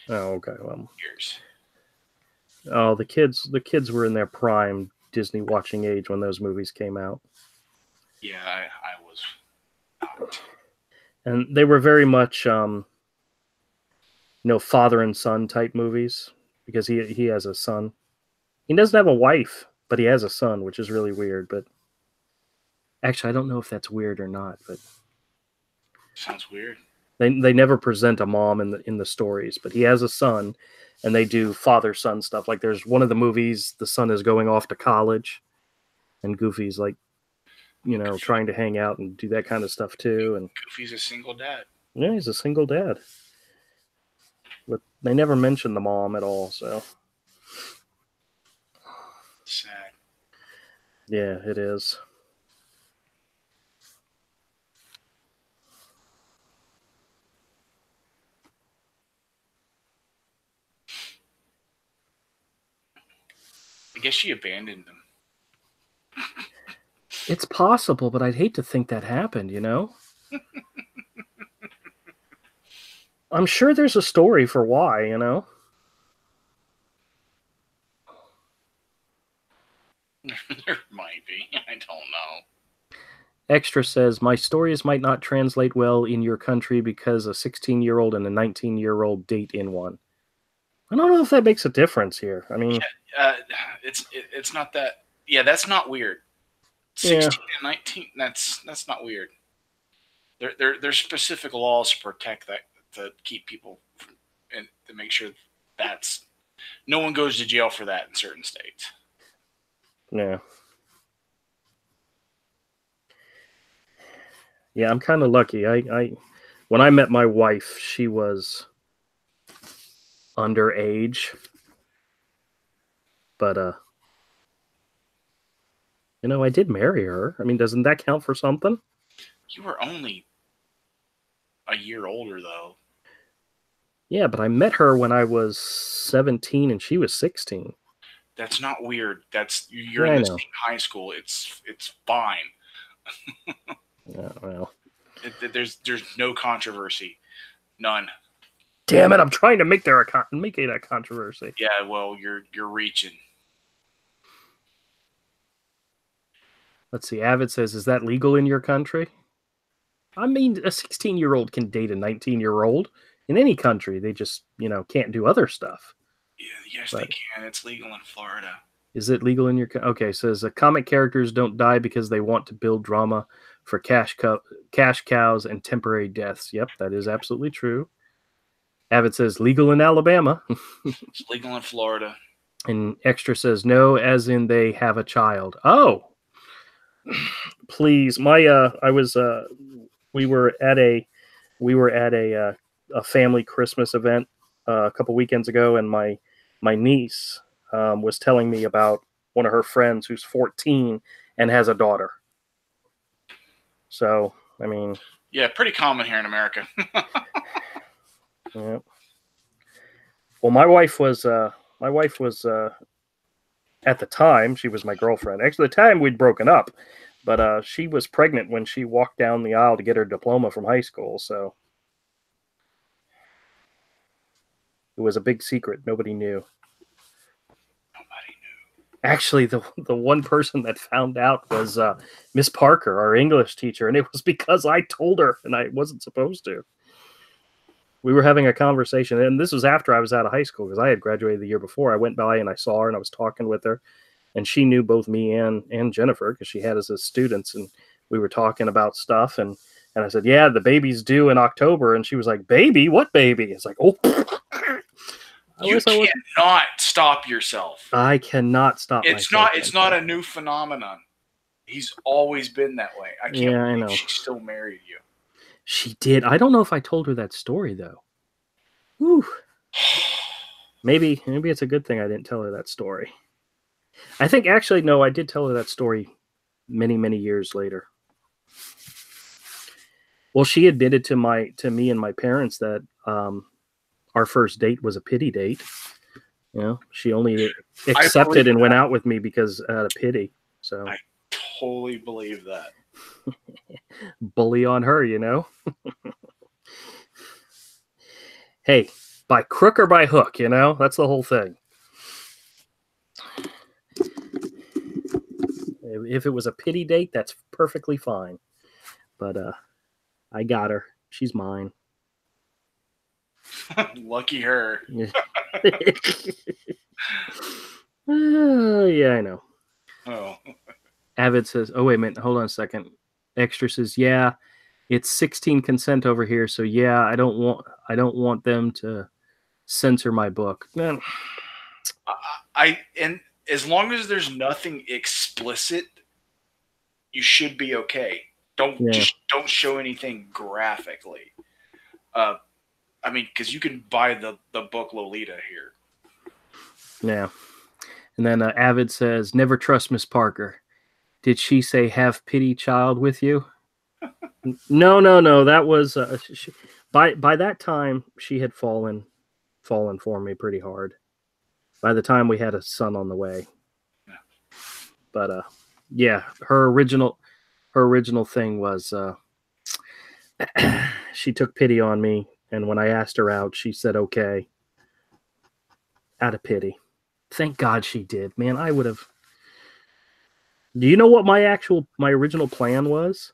Speaker 1: Oh, okay. Well,
Speaker 2: years.
Speaker 1: oh, the kids were in their prime Disney watching age when those movies came out.
Speaker 2: Yeah, I was not.
Speaker 1: And they were very much father and son type movies because he has a son. He doesn't have a wife, but he has a son, which is really weird. But actually, I don't know if that's weird or not. But
Speaker 2: Sounds weird.
Speaker 1: they never present a mom in the stories, but he has a son, and they do father son stuff. Like there's one of the movies, the son is going off to college, and Goofy's like, trying to hang out and do that kind of stuff too. And
Speaker 2: Goofy's a single dad.
Speaker 1: Yeah, he's a single dad. But they never mention the mom at all, so.
Speaker 2: Sad.
Speaker 1: Yeah, it is.
Speaker 2: I guess she abandoned them.
Speaker 1: It's possible, but I'd hate to think that happened, you know? I'm sure there's a story for why, you know?
Speaker 2: There might be. I don't know.
Speaker 1: Extra says, my stories might not translate well in your country because a 16-year-old and a 19-year-old date in one. I don't know if that makes a difference here. I mean...
Speaker 2: Yeah, it's not that... Yeah, that's not weird. 16 and 19, that's not weird. There's specific laws to protect that, to keep people from, and to make sure that's... No one goes to jail for that in certain states.
Speaker 1: Yeah. Yeah, I'm kind of lucky. When I met my wife, she was underage. But I did marry her. I mean, doesn't that count for something?
Speaker 2: You were only a year older, though.
Speaker 1: Yeah, but I met her when I was 17 and she was 16.
Speaker 2: That's not weird. You're in the same high school. It's fine.
Speaker 1: Yeah, well,
Speaker 2: there's no controversy, none.
Speaker 1: Damn it! I'm trying to make it a controversy.
Speaker 2: Yeah, well, you're reaching.
Speaker 1: Let's see. Avid says, "Is that legal in your country?" I mean, a 16-year-old can date a 19-year-old in any country. They just can't do other stuff.
Speaker 2: Yeah, yes, they can. It's legal in Florida.
Speaker 1: Is it legal in your... Okay, says comic characters don't die because they want to build drama for cash cows and temporary deaths. Yep, that is absolutely true. Avid says legal in Alabama.
Speaker 2: It's legal in Florida.
Speaker 1: And Extra says no, as in they have a child. Oh, please. We were at a family Christmas event a couple weekends ago, and my niece was telling me about one of her friends who's 14 and has a daughter. So, I mean...
Speaker 2: Yeah, pretty common here in America.
Speaker 1: Yeah. Well, my wife was at the time, she was my girlfriend. Actually, at the time we'd broken up, But she was pregnant when she walked down the aisle to get her diploma from high school, so it was a big secret. Nobody knew.
Speaker 2: Nobody knew.
Speaker 1: Actually, the one person that found out was Miss Parker, our English teacher, and it was because I told her, and I wasn't supposed to. We were having a conversation, and this was after I was out of high school because I had graduated the year before. I went by and I saw her, and I was talking with her, and she knew both me and Jennifer because she had us as students, and we were talking about stuff, and I said, "Yeah, the baby's due in October," and she was like, "Baby? What baby?" It's like, "Oh."
Speaker 2: You cannot stop yourself.
Speaker 1: I cannot stop myself.
Speaker 2: It's not a new phenomenon. He's always been that way. I can't believe she still married you.
Speaker 1: She did. I don't know if I told her that story though. Whew. Maybe it's a good thing I didn't tell her that story. I think actually no, I did tell her that story many, many years later. Well, she admitted to me and my parents that our first date was a pity date. You know, she only accepted and went out with me because out of pity. So
Speaker 2: I totally believe that.
Speaker 1: Bully on her, you know. Hey, by crook or by hook, you know, that's the whole thing. If it was a pity date, that's perfectly fine. But I got her. She's mine.
Speaker 2: Lucky her.
Speaker 1: Yeah, I know.
Speaker 2: Oh.
Speaker 1: Avid says, "Oh wait a minute, hold on a second." Extra says, "Yeah, it's 16 consent over here, so yeah, I don't want them to censor my book." Man,
Speaker 2: and as long as there's nothing explicit, you should be okay. Just don't show anything graphically. I mean, because you can buy the book Lolita here.
Speaker 1: Yeah. And then Avid says, "Never trust Miss Parker. Did she say have pity child with you?" No. That was by that time she had fallen for me pretty hard. By the time we had a son on the way.
Speaker 2: Yeah.
Speaker 1: But yeah, her original thing was she took pity on me, and when I asked her out, she said okay. Out of pity. Thank God she did. Man, I would have. Do you know what my original plan was?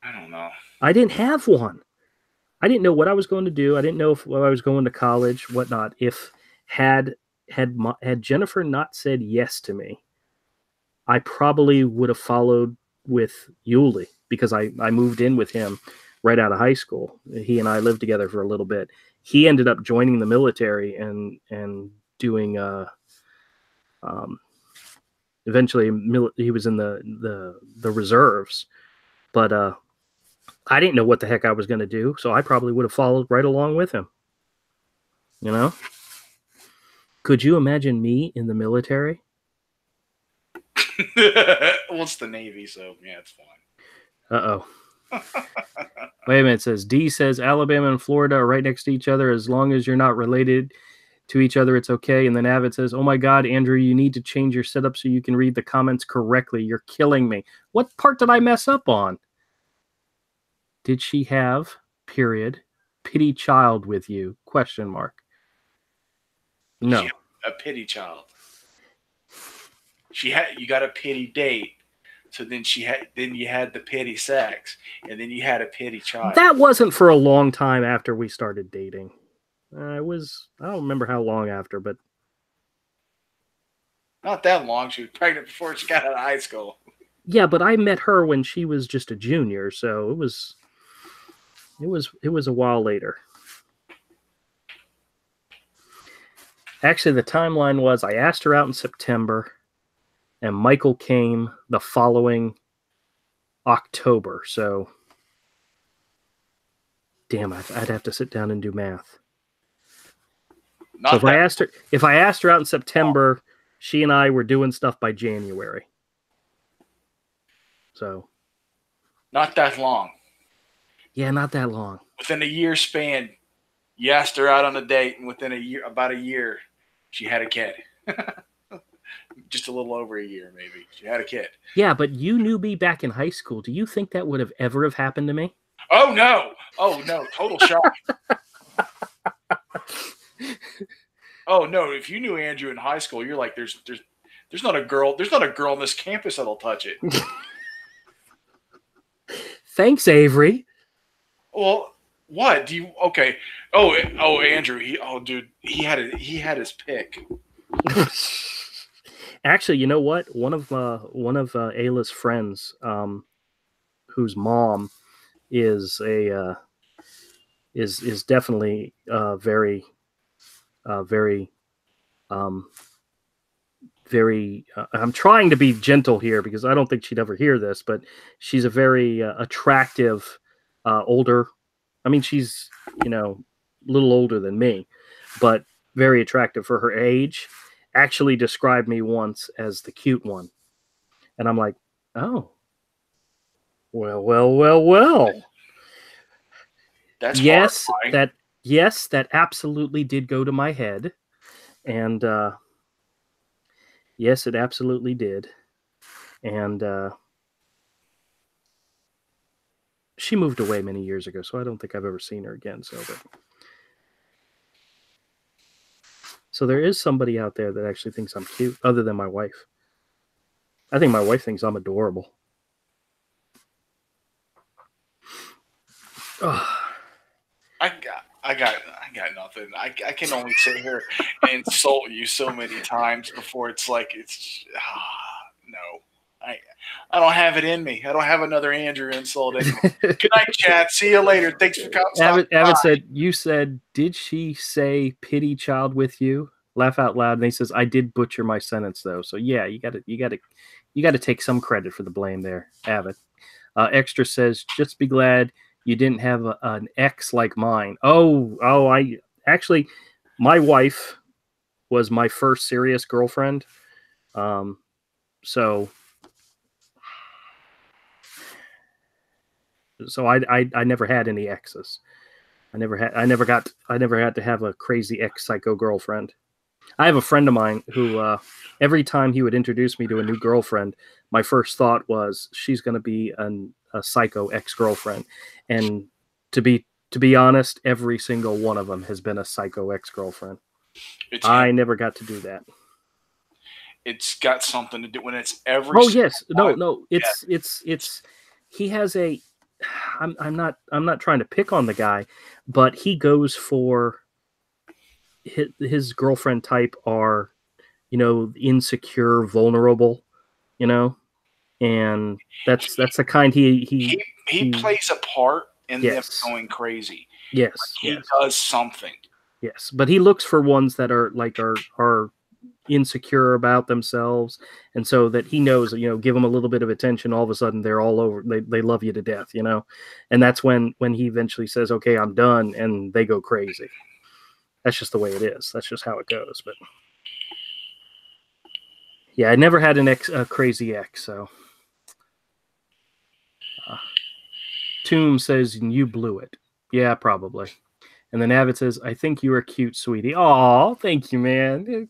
Speaker 2: I don't know.
Speaker 1: I didn't have one. I didn't know what I was going to do. I didn't know if I was going to college, whatnot. If had Jennifer not said yes to me, I probably would have followed with Yulee because I moved in with him right out of high school. He and I lived together for a little bit. He ended up joining the military and doing eventually he was in the reserves, but I didn't know what the heck I was going to do, so I probably would have followed right along with him. You know? Could you imagine me in the military?
Speaker 2: Well, it's the Navy, so yeah, it's fine.
Speaker 1: Uh-oh. Wait a minute. It says, D says Alabama and Florida are right next to each other. As long as you're not related to each other, it's okay. And then Avid says, "Oh my God, Andrew, you need to change your setup so you can read the comments correctly. You're killing me." What part did I mess up on? Did she have, period, pity child with you? Question mark. No.
Speaker 2: A pity child. You got a pity date. So then you had the pity sex, and then you had a pity child.
Speaker 1: That wasn't for a long time after we started dating. I don't remember how long after, but
Speaker 2: not that long. She was pregnant before she got out of high school.
Speaker 1: Yeah, but I met her when she was just a junior, so it was a while later. Actually, the timeline was I asked her out in September, and Michael came the following October. So, damn, I'd have to sit down and do math. So if I asked her out in September, she and I were doing stuff by January. So,
Speaker 2: not that long.
Speaker 1: Yeah, not that long.
Speaker 2: Within a year span, you asked her out on a date, and within about a year, she had a kid. just a little over a year, maybe. She had a kid.
Speaker 1: Yeah, but you knew me back in high school. Do you think that would have ever have happened to me?
Speaker 2: Oh no! Oh no! Total shock. Oh no! If you knew Andrew in high school, you're like, there's not a girl on this campus that'll touch it.
Speaker 1: Thanks, Avery.
Speaker 2: Well, what do you? Okay. Oh, Andrew. Dude. He had his pick.
Speaker 1: Actually, you know what? One of Ayla's friends, whose mom is a is definitely very very. I'm trying to be gentle here because I don't think she'd ever hear this, but she's a very attractive older. I mean, she's a little older than me, but very attractive for her age. Actually, described me once as the cute one, and I'm like, oh, well.
Speaker 2: That's
Speaker 1: Yes,
Speaker 2: horrifying.
Speaker 1: that absolutely did go to my head, and yes, it absolutely did, and she moved away many years ago, so I don't think I've ever seen her again. So there is somebody out there that actually thinks I'm cute, other than my wife. I think my wife thinks I'm adorable. Oh.
Speaker 2: I got nothing. I can only sit here and insult you so many times before it's like no. I don't have it in me. I don't have another Andrew insult anymore. Good night, chat. See you later. Thanks for coming.
Speaker 1: Avid said, you said, did she say pity child with you? Laugh out loud. And he says, I did butcher my sentence though. So yeah, you gotta take some credit for the blame there, Avid. Extra says, just be glad you didn't have an ex like mine. I actually, my wife was my first serious girlfriend. So I never had any exes. I never had to have a crazy ex psycho girlfriend. I have a friend of mine who every time he would introduce me to a new girlfriend, my first thought was she's going to be a psycho ex-girlfriend. And to be honest, every single one of them has been a psycho ex-girlfriend. I never got to do that.
Speaker 2: It's got something to do when it's every.
Speaker 1: Oh yes, no. It's he has a. I'm not trying to pick on the guy, but he goes for his girlfriend type are, insecure, vulnerable, and that's the kind
Speaker 2: he plays a part in them going crazy.
Speaker 1: Yes,
Speaker 2: he does something.
Speaker 1: Yes, but he looks for ones that are insecure about themselves, and so that he knows, give them a little bit of attention, all of a sudden they're all over. They love you to death, and that's when he eventually says, "Okay, I'm done," and they go crazy. That's just the way it is. That's just how it goes. But yeah, I never had a crazy ex. So Tomb says you blew it. Yeah, probably. And then Avid says, I think you were cute, sweetie. Aw, thank you, man.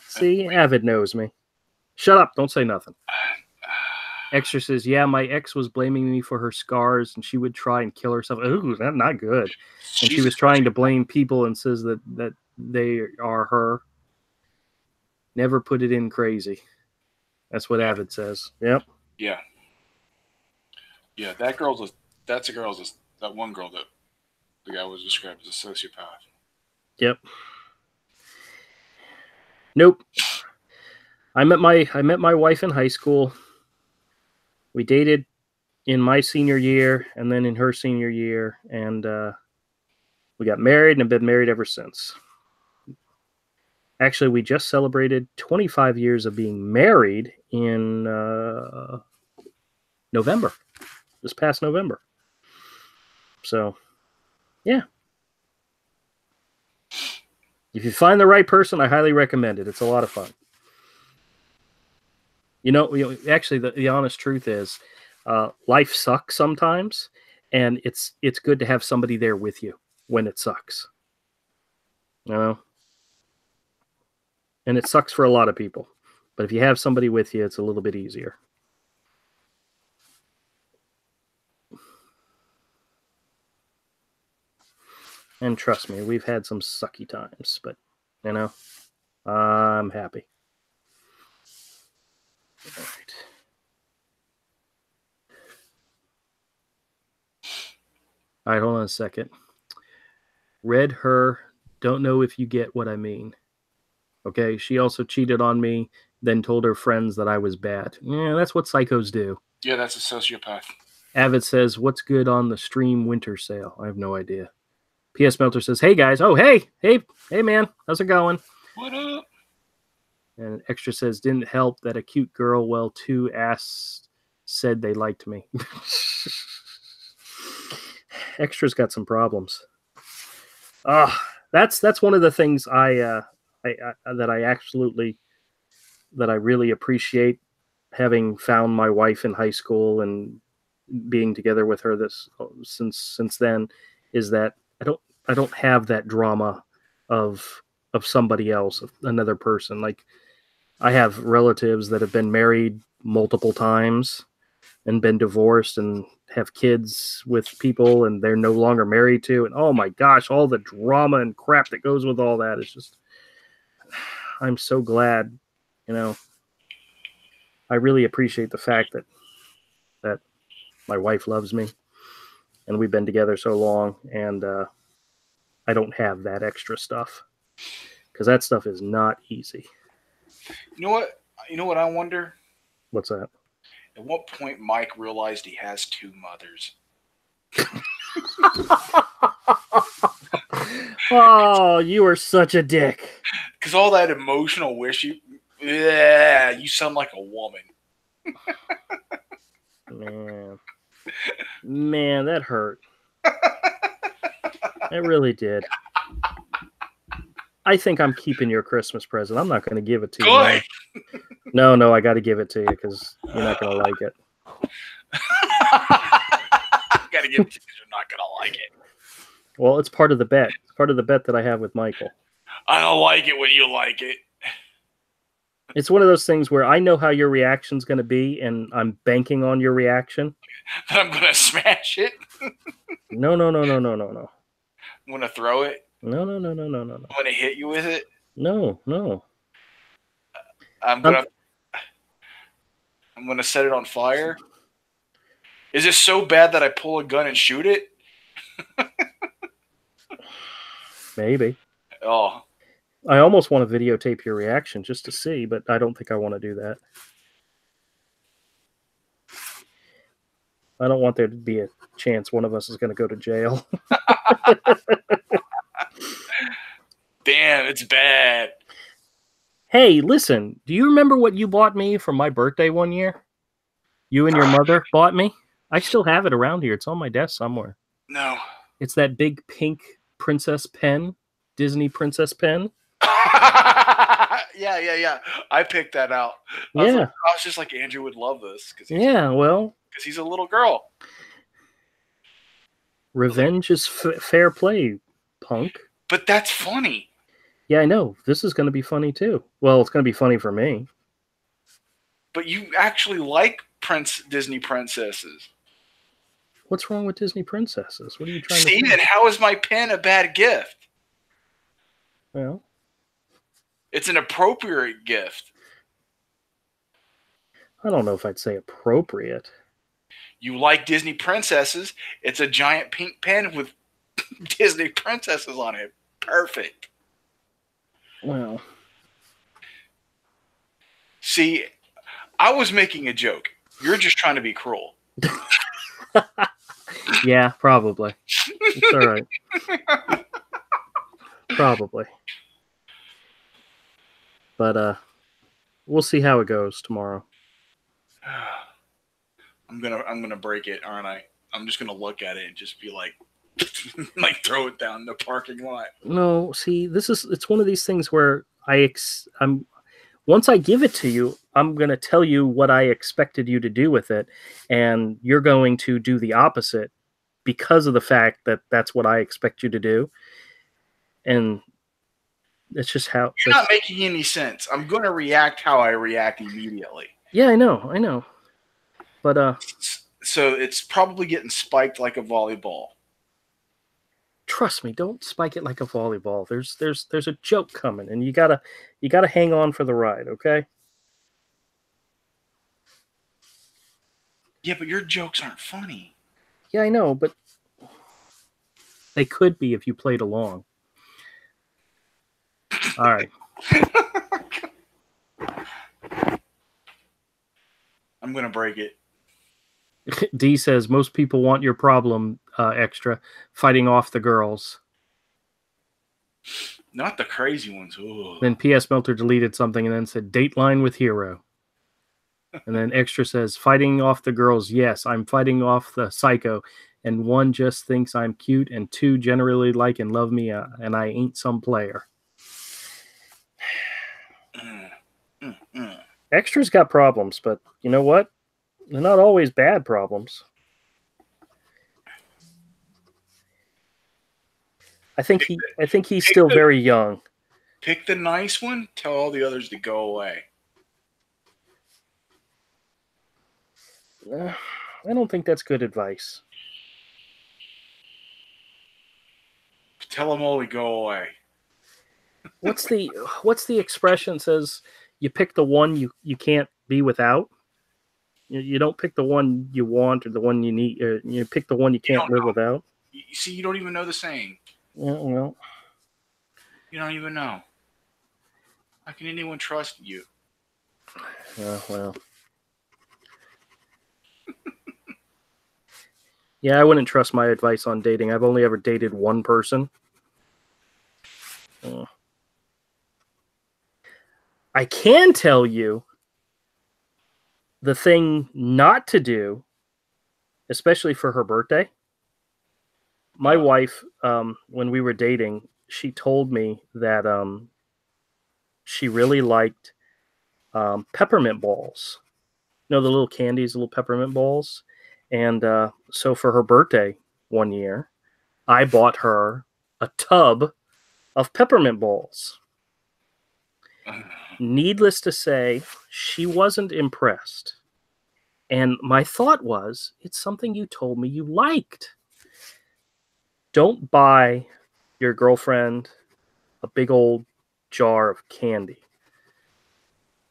Speaker 1: See, Avid knows me. Shut up. Don't say nothing. Extra says, yeah, my ex was blaming me for her scars, and she would try and kill herself. Ooh, that's not good. And she was trying to blame people and says that they are her. Never put it in crazy. That's what Avid says. Yep.
Speaker 2: Yeah. Yeah, that one girl that the guy was described as a sociopath.
Speaker 1: Yep. Nope. I met my wife in high school. We dated in my senior year and then in her senior year, and we got married and have been married ever since. Actually, we just celebrated 25 years of being married in November, this past November. So, yeah. If you find the right person, I highly recommend it. It's a lot of fun. Actually, the honest truth is, life sucks sometimes, and it's good to have somebody there with you when it sucks. And it sucks for a lot of people. But if you have somebody with you, it's a little bit easier. And trust me, we've had some sucky times, but, you know, I'm happy. All right. All right, hold on a second. Read her. Don't know if you get what I mean. Okay, she also cheated on me, then told her friends that I was bad. Yeah, that's what psychos do.
Speaker 2: Yeah, that's a sociopath.
Speaker 1: Avid says, what's good on the stream winter sale? I have no idea. PS Melter says, hey guys. Oh, hey man, how's it going?
Speaker 2: What up?
Speaker 1: And Extra says, didn't help that a cute girl, well, 2 ass said they liked me. Extra's got some problems. That's one of the things that I really appreciate, having found my wife in high school and being together with her since then, is that I don't have that drama of somebody else, of another person. Like, I have relatives that have been married multiple times and been divorced and have kids with people and they're no longer married to. And oh my gosh, all the drama and crap that goes with all that is just, I'm so glad, you know, I really appreciate the fact that my wife loves me and we've been together so long, and I don't have that extra stuff, because that stuff is not easy.
Speaker 2: You know what? You know what I wonder?
Speaker 1: What's that?
Speaker 2: At what point Mike realized he has 2 mothers?
Speaker 1: Oh, you are such a dick.
Speaker 2: Because all that emotional yeah, you sound like a woman.
Speaker 1: Man, that hurt. It really did. I think I'm keeping your Christmas present. I'm not going to give it to you.
Speaker 2: Good.
Speaker 1: No, I got to give it to you because you're not going to like it.
Speaker 2: I got to give it to you because you're not going to like it.
Speaker 1: Well, it's part of the bet. It's part of the bet that I have with Michael.
Speaker 2: I don't like it when you like it.
Speaker 1: It's one of those things where I know how your reaction's going to be, and I'm banking on your reaction.
Speaker 2: I'm going to smash it.
Speaker 1: No.
Speaker 2: I'm going to throw it.
Speaker 1: No.
Speaker 2: I'm going to hit you with it.
Speaker 1: No.
Speaker 2: I'm going to set it on fire. Is it so bad that I pull a gun and shoot it?
Speaker 1: Maybe.
Speaker 2: Oh.
Speaker 1: I almost want to videotape your reaction just to see, but I don't think I want to do that. I don't want there to be a chance one of us is going to go to jail.
Speaker 2: Damn, it's bad.
Speaker 1: Hey, listen, do you remember what you bought me for my birthday one year? You and your mother bought me? I still have it around here. It's on my desk somewhere.
Speaker 2: No.
Speaker 1: It's that big pink princess pen, Disney princess pen.
Speaker 2: Yeah. I picked that out. I was just like, Andrew would love this.
Speaker 1: Well.
Speaker 2: Because he's a little girl.
Speaker 1: Revenge is fair play, punk.
Speaker 2: But that's funny.
Speaker 1: Yeah, I know. This is going to be funny, too. Well, it's going to be funny for me.
Speaker 2: But you actually like Disney princesses.
Speaker 1: What's wrong with Disney princesses? What are you trying to say?
Speaker 2: Steven, how is my pen a bad gift?
Speaker 1: Well,
Speaker 2: it's an appropriate gift.
Speaker 1: I don't know if I'd say appropriate.
Speaker 2: You like Disney princesses. It's a giant pink pen with Disney princesses on it. Perfect.
Speaker 1: Well.
Speaker 2: See, I was making a joke. You're just trying to be cruel.
Speaker 1: Yeah, probably. It's all right. Probably. But we'll see how it goes tomorrow.
Speaker 2: I'm gonna break it, aren't I? I'm just gonna look at it and just be like like throw it down the parking lot.
Speaker 1: No, see, it's one of these things where I'm once I give it to you, I'm going to tell you what I expected you to do with it, and you're going to do the opposite because of the fact that that's what I expect you to do. And It's just how.
Speaker 2: You're not making any sense. I'm going to react how I react immediately.
Speaker 1: Yeah, I know. But
Speaker 2: so it's probably getting spiked like a volleyball.
Speaker 1: trust me, don't spike it like a volleyball. There's a joke coming, and you gotta hang on for the ride, okay?
Speaker 2: Yeah, but your jokes aren't funny.
Speaker 1: Yeah, I know, but they could be if you played along. All right.
Speaker 2: I'm gonna break it.
Speaker 1: D says most people want your problem extra, fighting off the girls.
Speaker 2: Not the crazy ones. Ooh.
Speaker 1: Then PS Melter deleted something and then said Dateline with Hero. And then Extra says fighting off the girls. Yes, I'm fighting off the psycho. And one just thinks I'm cute, and two generally like and love me, and I ain't some player. Extra's got problems, but you know what? They're not always bad problems. I think he's still very young.
Speaker 2: Pick the nice one. Tell all the others to go away.
Speaker 1: I don't think that's good advice.
Speaker 2: Tell them all to go away.
Speaker 1: What's the expression that says you pick the one you can't be without? You don't pick the one you want or the one you need. Or you pick the one you can't live without.
Speaker 2: You see, you don't even know the saying.
Speaker 1: Yeah, well,
Speaker 2: you don't even know. How can anyone trust you?
Speaker 1: Well. Yeah, I wouldn't trust my advice on dating. I've only ever dated one person. I can tell you the thing not to do, especially for her birthday. My wife, when we were dating, she told me that she really liked peppermint balls. You know, the little candies, the little peppermint balls. And so for her birthday one year, I bought her a tub of peppermint balls. Needless to say, she wasn't impressed. And my thought was, it's something you told me you liked. Don't buy your girlfriend a big old jar of candy.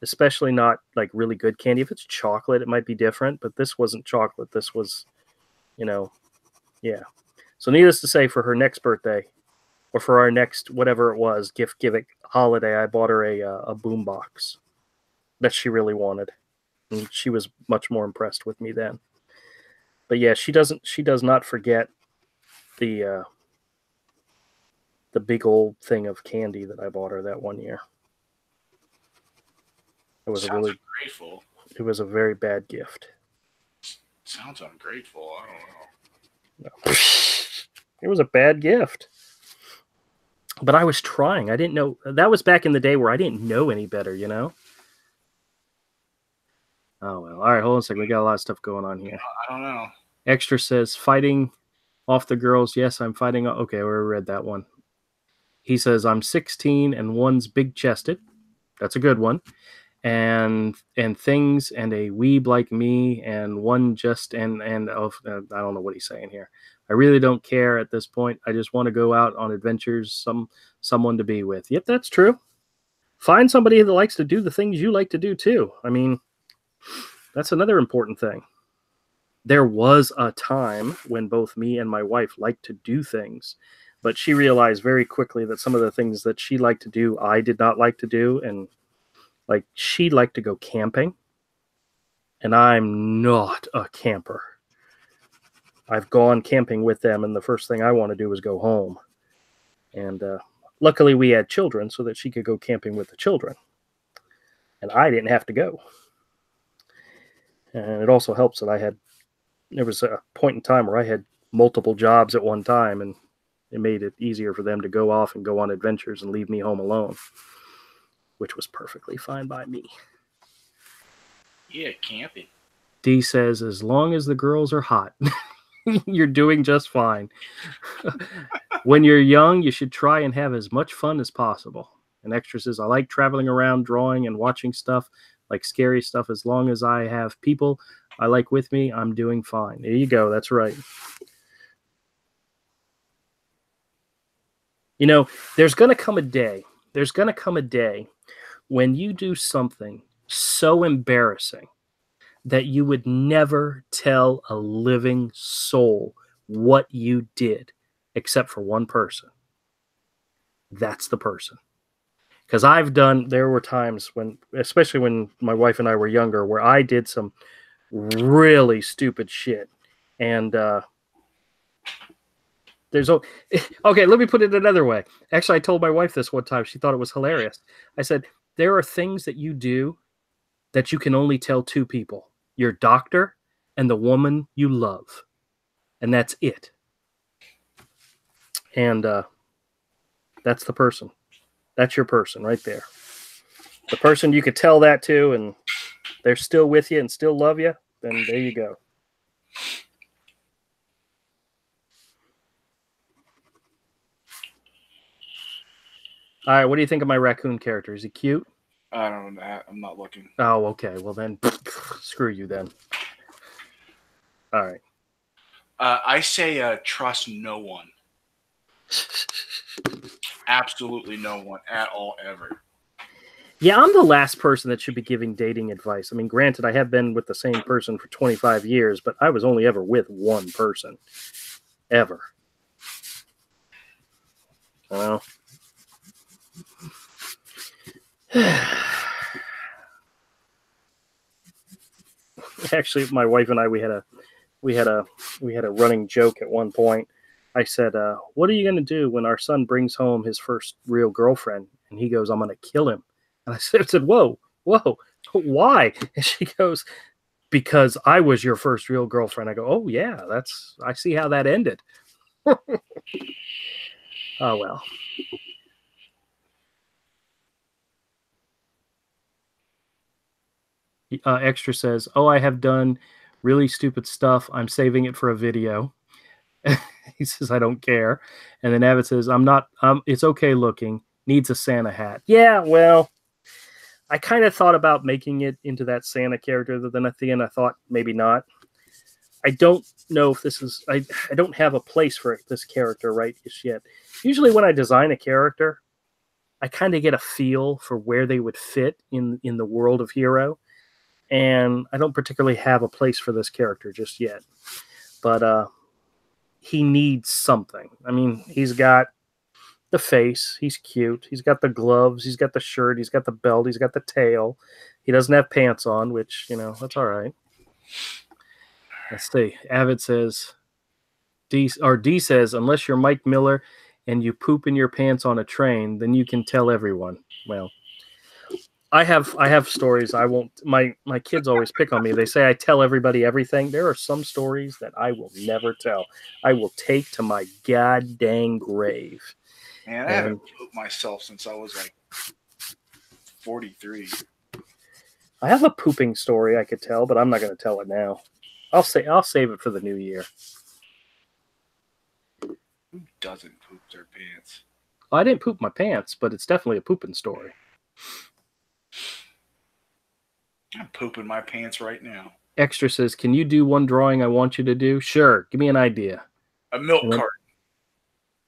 Speaker 1: Especially not like really good candy. If it's chocolate, it might be different, but this wasn't chocolate. This was, yeah. So needless to say, for her next birthday, or for our next whatever it was, gift giving holiday, I bought her a boombox that she really wanted, and she was much more impressed with me then. But yeah, she does not forget the big old thing of candy that I bought her that one year. It was
Speaker 2: ungrateful.
Speaker 1: It was a very bad gift.
Speaker 2: Sounds ungrateful. I don't know.
Speaker 1: No. It was a bad gift. But I was trying. I didn't know. That was back in the day where I didn't know any better, you know? Oh, well. All right, hold on a second. We got a lot of stuff going on here.
Speaker 2: I don't know.
Speaker 1: Extra says, fighting off the girls. Yes, I'm fighting. Okay, we read that one. He says, I'm 16 and one's big-chested. That's a good one. And things and a weeb like me and one just and I don't know what he's saying here. I really don't care at this point. I just want to go out on adventures, someone to be with. Yep, that's true. Find somebody that likes to do the things you like to do too. I mean, that's another important thing. There was a time when both me and my wife liked to do things, but she realized very quickly that some of the things that she liked to do, I did not like to do. And like, she liked to go camping, and I'm not a camper. I've gone camping with them, and the first thing I want to do is go home. And luckily we had children so that she could go camping with the children. And I didn't have to go. And it also helps that there was a point in time where I had multiple jobs at one time, and it made it easier for them to go off and go on adventures and leave me home alone, which was perfectly fine by me.
Speaker 2: Yeah, camping.
Speaker 1: D says, as long as the girls are hot, you're doing just fine. When you're young, you should try and have as much fun as possible. And Extra says, I like traveling around, drawing, and watching stuff, like scary stuff. As long as I have people I like with me, I'm doing fine. There you go. That's right. You know, there's going to come a day. There's going to come a day when you do something so embarrassing that you would never tell a living soul what you did, except for one person. That's the person. Because there were times when, especially when my wife and I were younger, where I did some really stupid shit. And okay, let me put it another way. Actually, I told my wife this one time. She thought it was hilarious. I said, there are things that you do that you can only tell two people, your doctor and the woman you love. And that's it. And that's the person. That's your person right there. The person you could tell that to and they're still with you and still love you, then there you go. All right, what do you think of my raccoon character? Is he cute?
Speaker 2: I don't know. I'm not looking.
Speaker 1: Oh, okay. Well, then, screw you then. All right.
Speaker 2: I say trust no one. Absolutely no one at all, ever.
Speaker 1: Yeah, I'm the last person that should be giving dating advice. I mean, granted, I have been with the same person for 25 years, but I was only ever with one person. Ever. Well. Actually, my wife and I, we had a running joke at one point. I said, what are you going to do when our son brings home his first real girlfriend? And he goes, I'm going to kill him. And I said, whoa, why? And she goes, because I was your first real girlfriend. I go, oh, yeah, I see how that ended. Oh, well. Extra says, oh, I have done really stupid stuff. I'm saving it for a video. He says, I don't care. And then Abbott says, it's okay looking. Needs a Santa hat. Yeah, well, I kind of thought about making it into that Santa character, but then at the end I thought maybe not. I don't know if this is, I don't have a place for this character right just yet. Usually when I design a character, I kind of get a feel for where they would fit in the world of Hero. And I don't particularly have a place for this character just yet. But he needs something. I mean, he's got the face. He's cute. He's got the gloves. He's got the shirt. He's got the belt. He's got the tail. He doesn't have pants on, which, that's all right. Let's see. Avid says, D says, unless you're Mike Miller and you poop in your pants on a train, then you can tell everyone. Well, I have stories. I won't. My kids always pick on me. They say I tell everybody everything. There are some stories that I will never tell. I will take to my god dang grave.
Speaker 2: Man, I haven't pooped myself since I was like 43.
Speaker 1: I have a pooping story I could tell, but I'm not going to tell it now. I'll save it for the new year.
Speaker 2: Who doesn't poop their pants?
Speaker 1: Well, I didn't poop my pants, but it's definitely a pooping story.
Speaker 2: I'm pooping my pants right now.
Speaker 1: Extra says, can you do one drawing I want you to do? Sure. Give me an idea.
Speaker 2: A milk carton.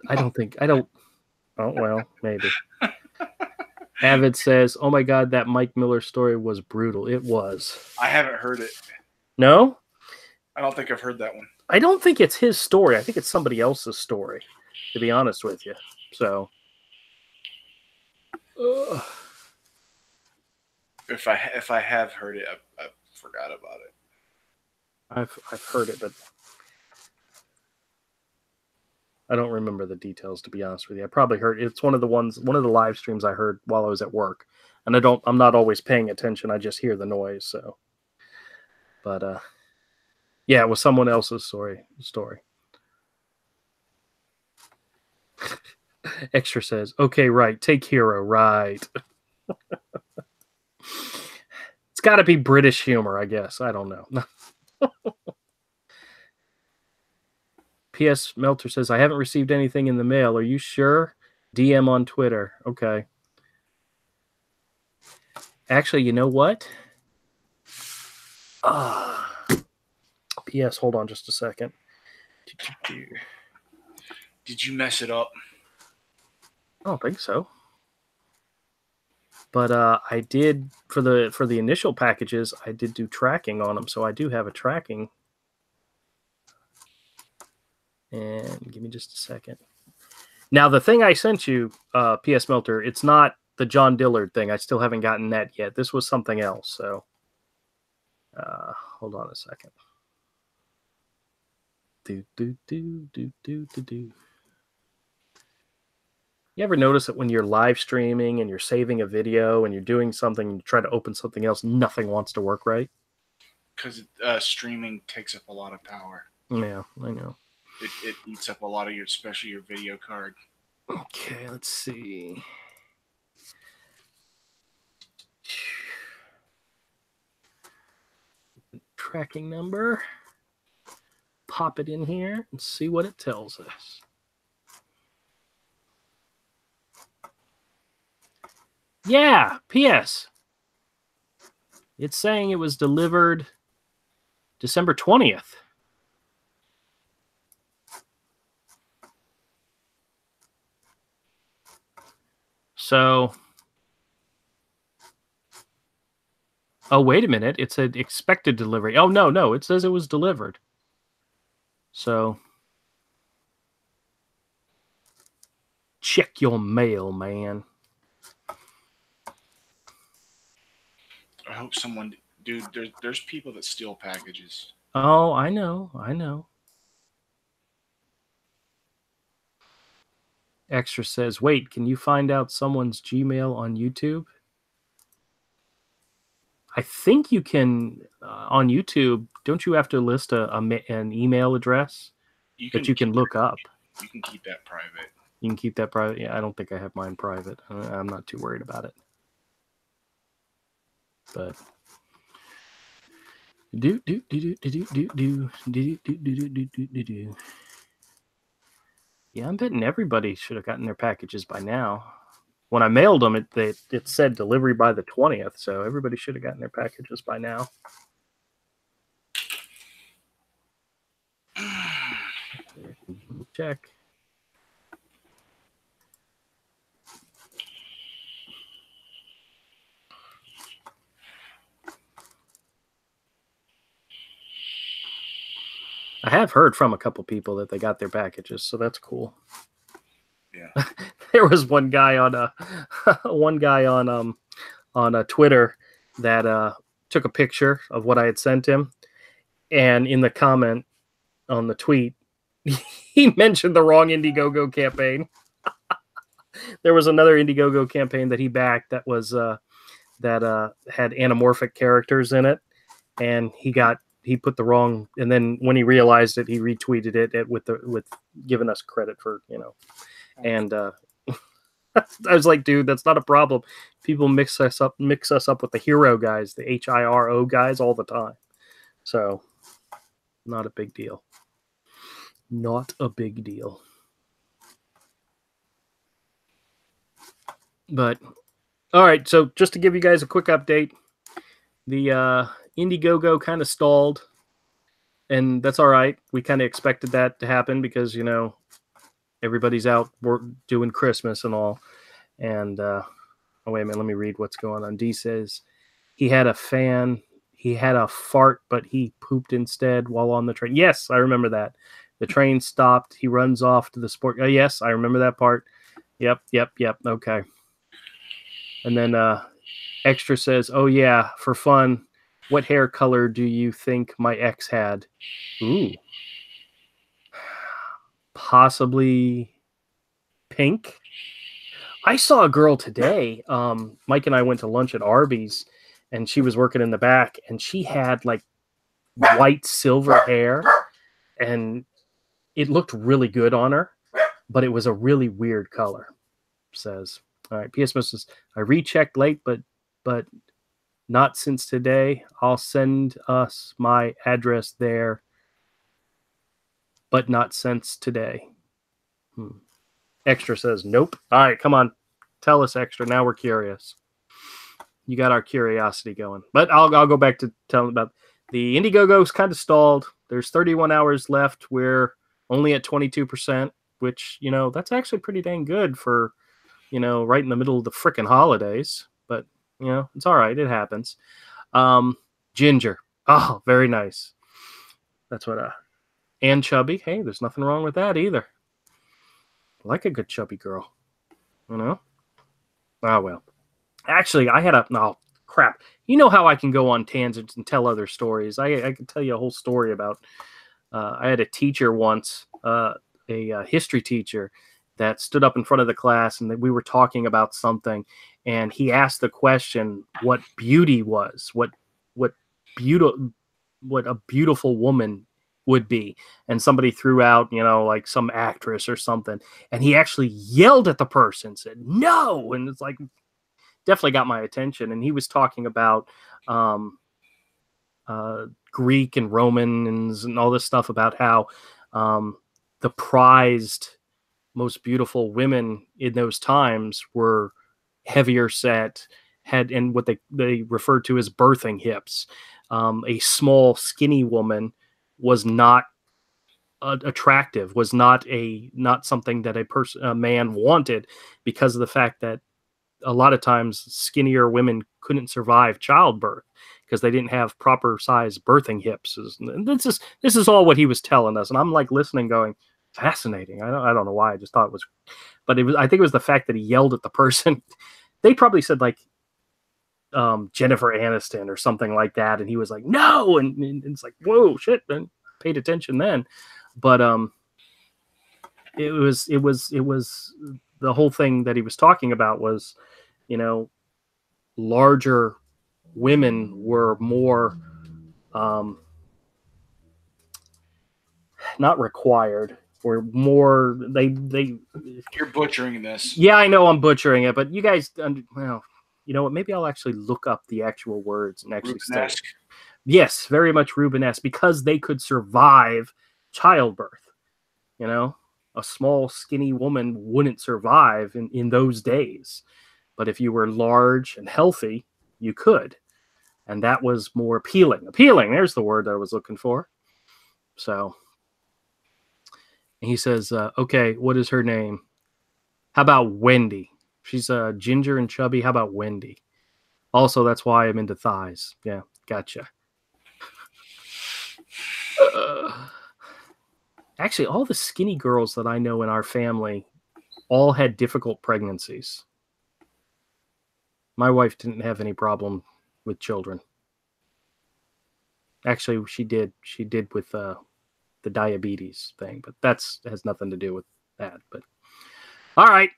Speaker 1: I don't. Oh, well, maybe. Avid says, oh my God, that Mike Miller story was brutal. It was.
Speaker 2: I haven't heard it.
Speaker 1: No?
Speaker 2: I don't think I've heard that one. I
Speaker 1: don't think it's his story. I think it's somebody else's story, to be honest with you. So.
Speaker 2: If I have heard it, I forgot about it.
Speaker 1: I've heard it, but I don't remember the details, to be honest with you. I probably heard it's one of the live streams I heard while I was at work, and I'm not always paying attention. I just hear the noise. So, but yeah, it was someone else's story. Extra says, okay, right, take Hero, right. It's got to be British humor, I guess. I don't know. P.S. Melter says, I haven't received anything in the mail. Are you sure? DM on Twitter. Okay. Actually, you know what? P.S. Hold on just a second.
Speaker 2: Did you mess it up?
Speaker 1: I don't think so. But I did for the initial packages. I did do tracking on them, so I do have a tracking. And give me just a second. Now the thing I sent you, PS Melter, it's not the John Dillard thing. I still haven't gotten that yet. This was something else. So hold on a second. Do. You ever notice that when you're live streaming and you're saving a video and you're doing something and you try to open something else, nothing wants to work right?
Speaker 2: Because streaming takes up a lot of power.
Speaker 1: Yeah, I know.
Speaker 2: It eats up a lot of your, especially your video card.
Speaker 1: Okay, let's see. Tracking number. Pop it in here and see what it tells us. Yeah, P.S. It's saying it was delivered December 20th. So, oh, wait a minute. It said expected delivery. Oh, no. It says it was delivered. So, check your mail, man.
Speaker 2: I hope someone, dude. There's people that steal packages.
Speaker 1: Oh, I know. Extra says, wait, can you find out someone's Gmail on YouTube? I think you can on YouTube. Don't you have to list an email address that you can look up?
Speaker 2: You can keep that private.
Speaker 1: You can keep that private. Yeah, I don't think I have mine private. I'm not too worried about it. But yeah, I'm betting everybody should have gotten their packages by now. When I mailed them, it said delivery by the 20th, so everybody should have gotten their packages by now. Check. I have heard from a couple people that they got their packages, so that's cool.
Speaker 2: Yeah.
Speaker 1: There was one guy on Twitter that took a picture of what I had sent him, and in the comment on the tweet, he mentioned the wrong Indiegogo campaign. There was another Indiegogo campaign that he backed that was that had anamorphic characters in it, and he put the wrong, and then when he realized it, he retweeted it with giving us credit for, and I was like, dude, that's not a problem. People mix us up with the hero guys, the HIRO guys all the time. So not a big deal. Not a big deal. But all right, so just to give you guys a quick update, the Indiegogo kind of stalled, and that's all right. We kind of expected that to happen because, everybody's out doing Christmas and all. And oh, wait a minute, let me read what's going on. D says he had a fart, but he pooped instead while on the train. Yes, I remember that. The train stopped. He runs off to the sport. Oh, yes, I remember that part. Yep. Okay. And then Extra says, oh, yeah, for fun, what hair color do you think my ex had? Ooh. Possibly pink. I saw a girl today. Mike and I went to lunch at Arby's, and she was working in the back, and she had like white silver hair, and it looked really good on her, but it was a really weird color. Says, all right, PS says, I rechecked late, but not since today. I'll send us my address there, but not since today. Extra says, nope. All right, come on. Tell us, Extra. Now we're curious. you got our curiosity going. But I'll go back to telling about the Indiegogo's kind of stalled. There's 31 hours left. We're only at 22%, which, you know, that's actually pretty dang good for, you know, right in the middle of the frickin' holidays. But, you know, it's all right. It happens. Ginger. Oh, very nice. That's what, and chubby. Hey, there's nothing wrong with that either. I like a good chubby girl, you know? Oh, well. Actually, I had a, oh, crap. You know how I can go on tangents and tell other stories. I can tell you a whole story about, I had a teacher once, a history teacher that stood up in front of the class and we were talking about something, and he asked the question what beauty was, what beautiful, what a beautiful woman would be, and somebody threw out, you know, like some actress or something, and he actually yelled at the person, said no, and it's like definitely got my attention. And he was talking about Greek and Romans and all this stuff about how the prized most beautiful women in those times were heavier set, had, and what they referred to as birthing hips. A small, skinny woman was not attractive, was not something that a man wanted, because of the fact that a lot of times skinnier women couldn't survive childbirth because they didn't have proper size birthing hips. And this is all what he was telling us, and I'm like listening, going, fascinating. I don't know why. I just thought it was, but it was. I think it was the fact that he yelled at the person. They probably said like Jennifer Aniston or something like that, and he was like, no, and it's like, whoa, shit, and paid attention then. But it was the whole thing that he was talking about was, you know, larger women were more not required, or more they
Speaker 2: You're butchering this.
Speaker 1: yeah, I know I'm butchering it, but you guys, well, you know what, maybe I'll actually look up the actual words and actually say, yes, very much Rubenesque, because they could survive childbirth. You know, a small skinny woman wouldn't survive in those days, but if you were large and healthy, you could. And that was more appealing. Appealing, there's the word that I was looking for. So he says, okay, what is her name? How about Wendy? She's ginger and chubby. How about Wendy? Also, that's why I'm into thighs. Yeah, gotcha. Actually, all the skinny girls that I know in our family all had difficult pregnancies. My wife didn't have any problem with children. Actually, she did. She did with the diabetes thing, but that's has nothing to do with that. But all right,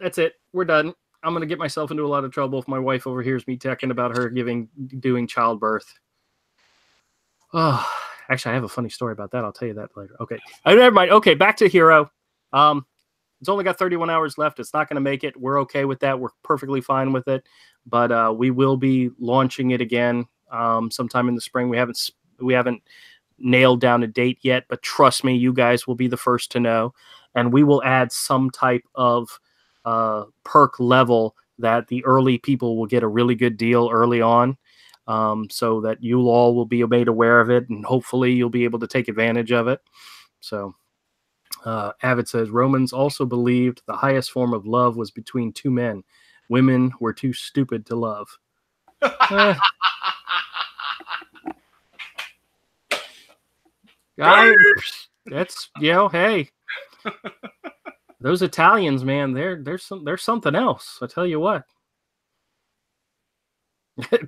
Speaker 1: that's it. We're done. I'm gonna get myself into a lot of trouble if my wife overhears me talking about her doing childbirth. Oh, actually, I have a funny story about that. I'll tell you that later. Okay, never mind. Okay, back to Hero. It's only got 31 hours left. It's not going to make it. We're okay with that. We're perfectly fine with it. But we will be launching it again sometime in the spring. We haven't nailed down a date yet, but trust me, you guys will be the first to know. And we will add some type of perk level that the early people will get a really good deal early on, so that you all will be made aware of it, and hopefully you'll be able to take advantage of it. So Avid says, Romans also believed the highest form of love was between two men. Women were too stupid to love. That's, you know, hey, those Italians, man, they're something else. I tell you what.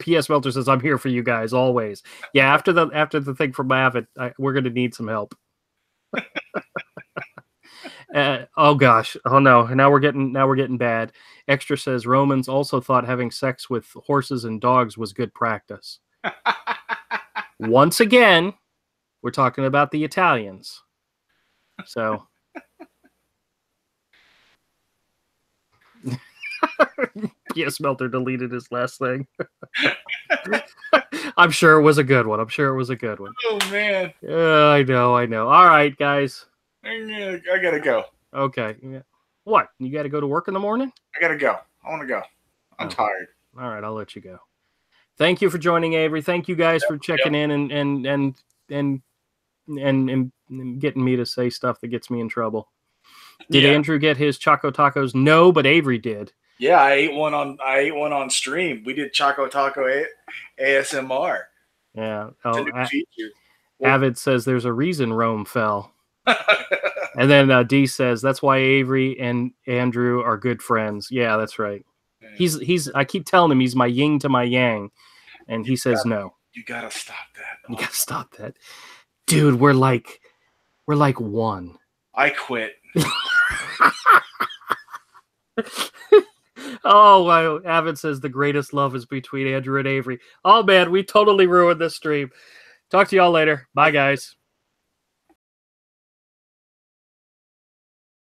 Speaker 1: P.S. Welter says, I'm here for you guys always. Yeah, after the thing from Avid, we're going to need some help. Oh gosh. Oh no. Now we're getting bad. Extra says Romans also thought having sex with horses and dogs was good practice. Once again, we're talking about the Italians. So P.S. Melter deleted his last thing. I'm sure it was a good one.
Speaker 2: Oh man.
Speaker 1: I know. All right, guys.
Speaker 2: I gotta go.
Speaker 1: Okay. What? You got to go to work in the morning?
Speaker 2: I gotta go. I want to go. I'm tired.
Speaker 1: All right, I'll let you go. Thank you for joining, Avery. Thank you guys for checking in and getting me to say stuff that gets me in trouble. Did Andrew get his Choco Tacos? No, but Avery did.
Speaker 2: Yeah, I ate one on stream. We did Choco Taco ASMR.
Speaker 1: Yeah.
Speaker 2: It's a new feature.
Speaker 1: Avid says there's a reason Rome fell. And then D says that's why Avery and Andrew are good friends. Yeah, that's right. He's I keep telling him he's my yin to my yang, and he says no.
Speaker 2: You gotta stop that.
Speaker 1: You gotta stop that. Dude, we're like one.
Speaker 2: I quit.
Speaker 1: Oh, wow. Avid says the greatest love is between Andrew and Avery. Oh man, we totally ruined this stream. Talk to y'all later. Bye guys.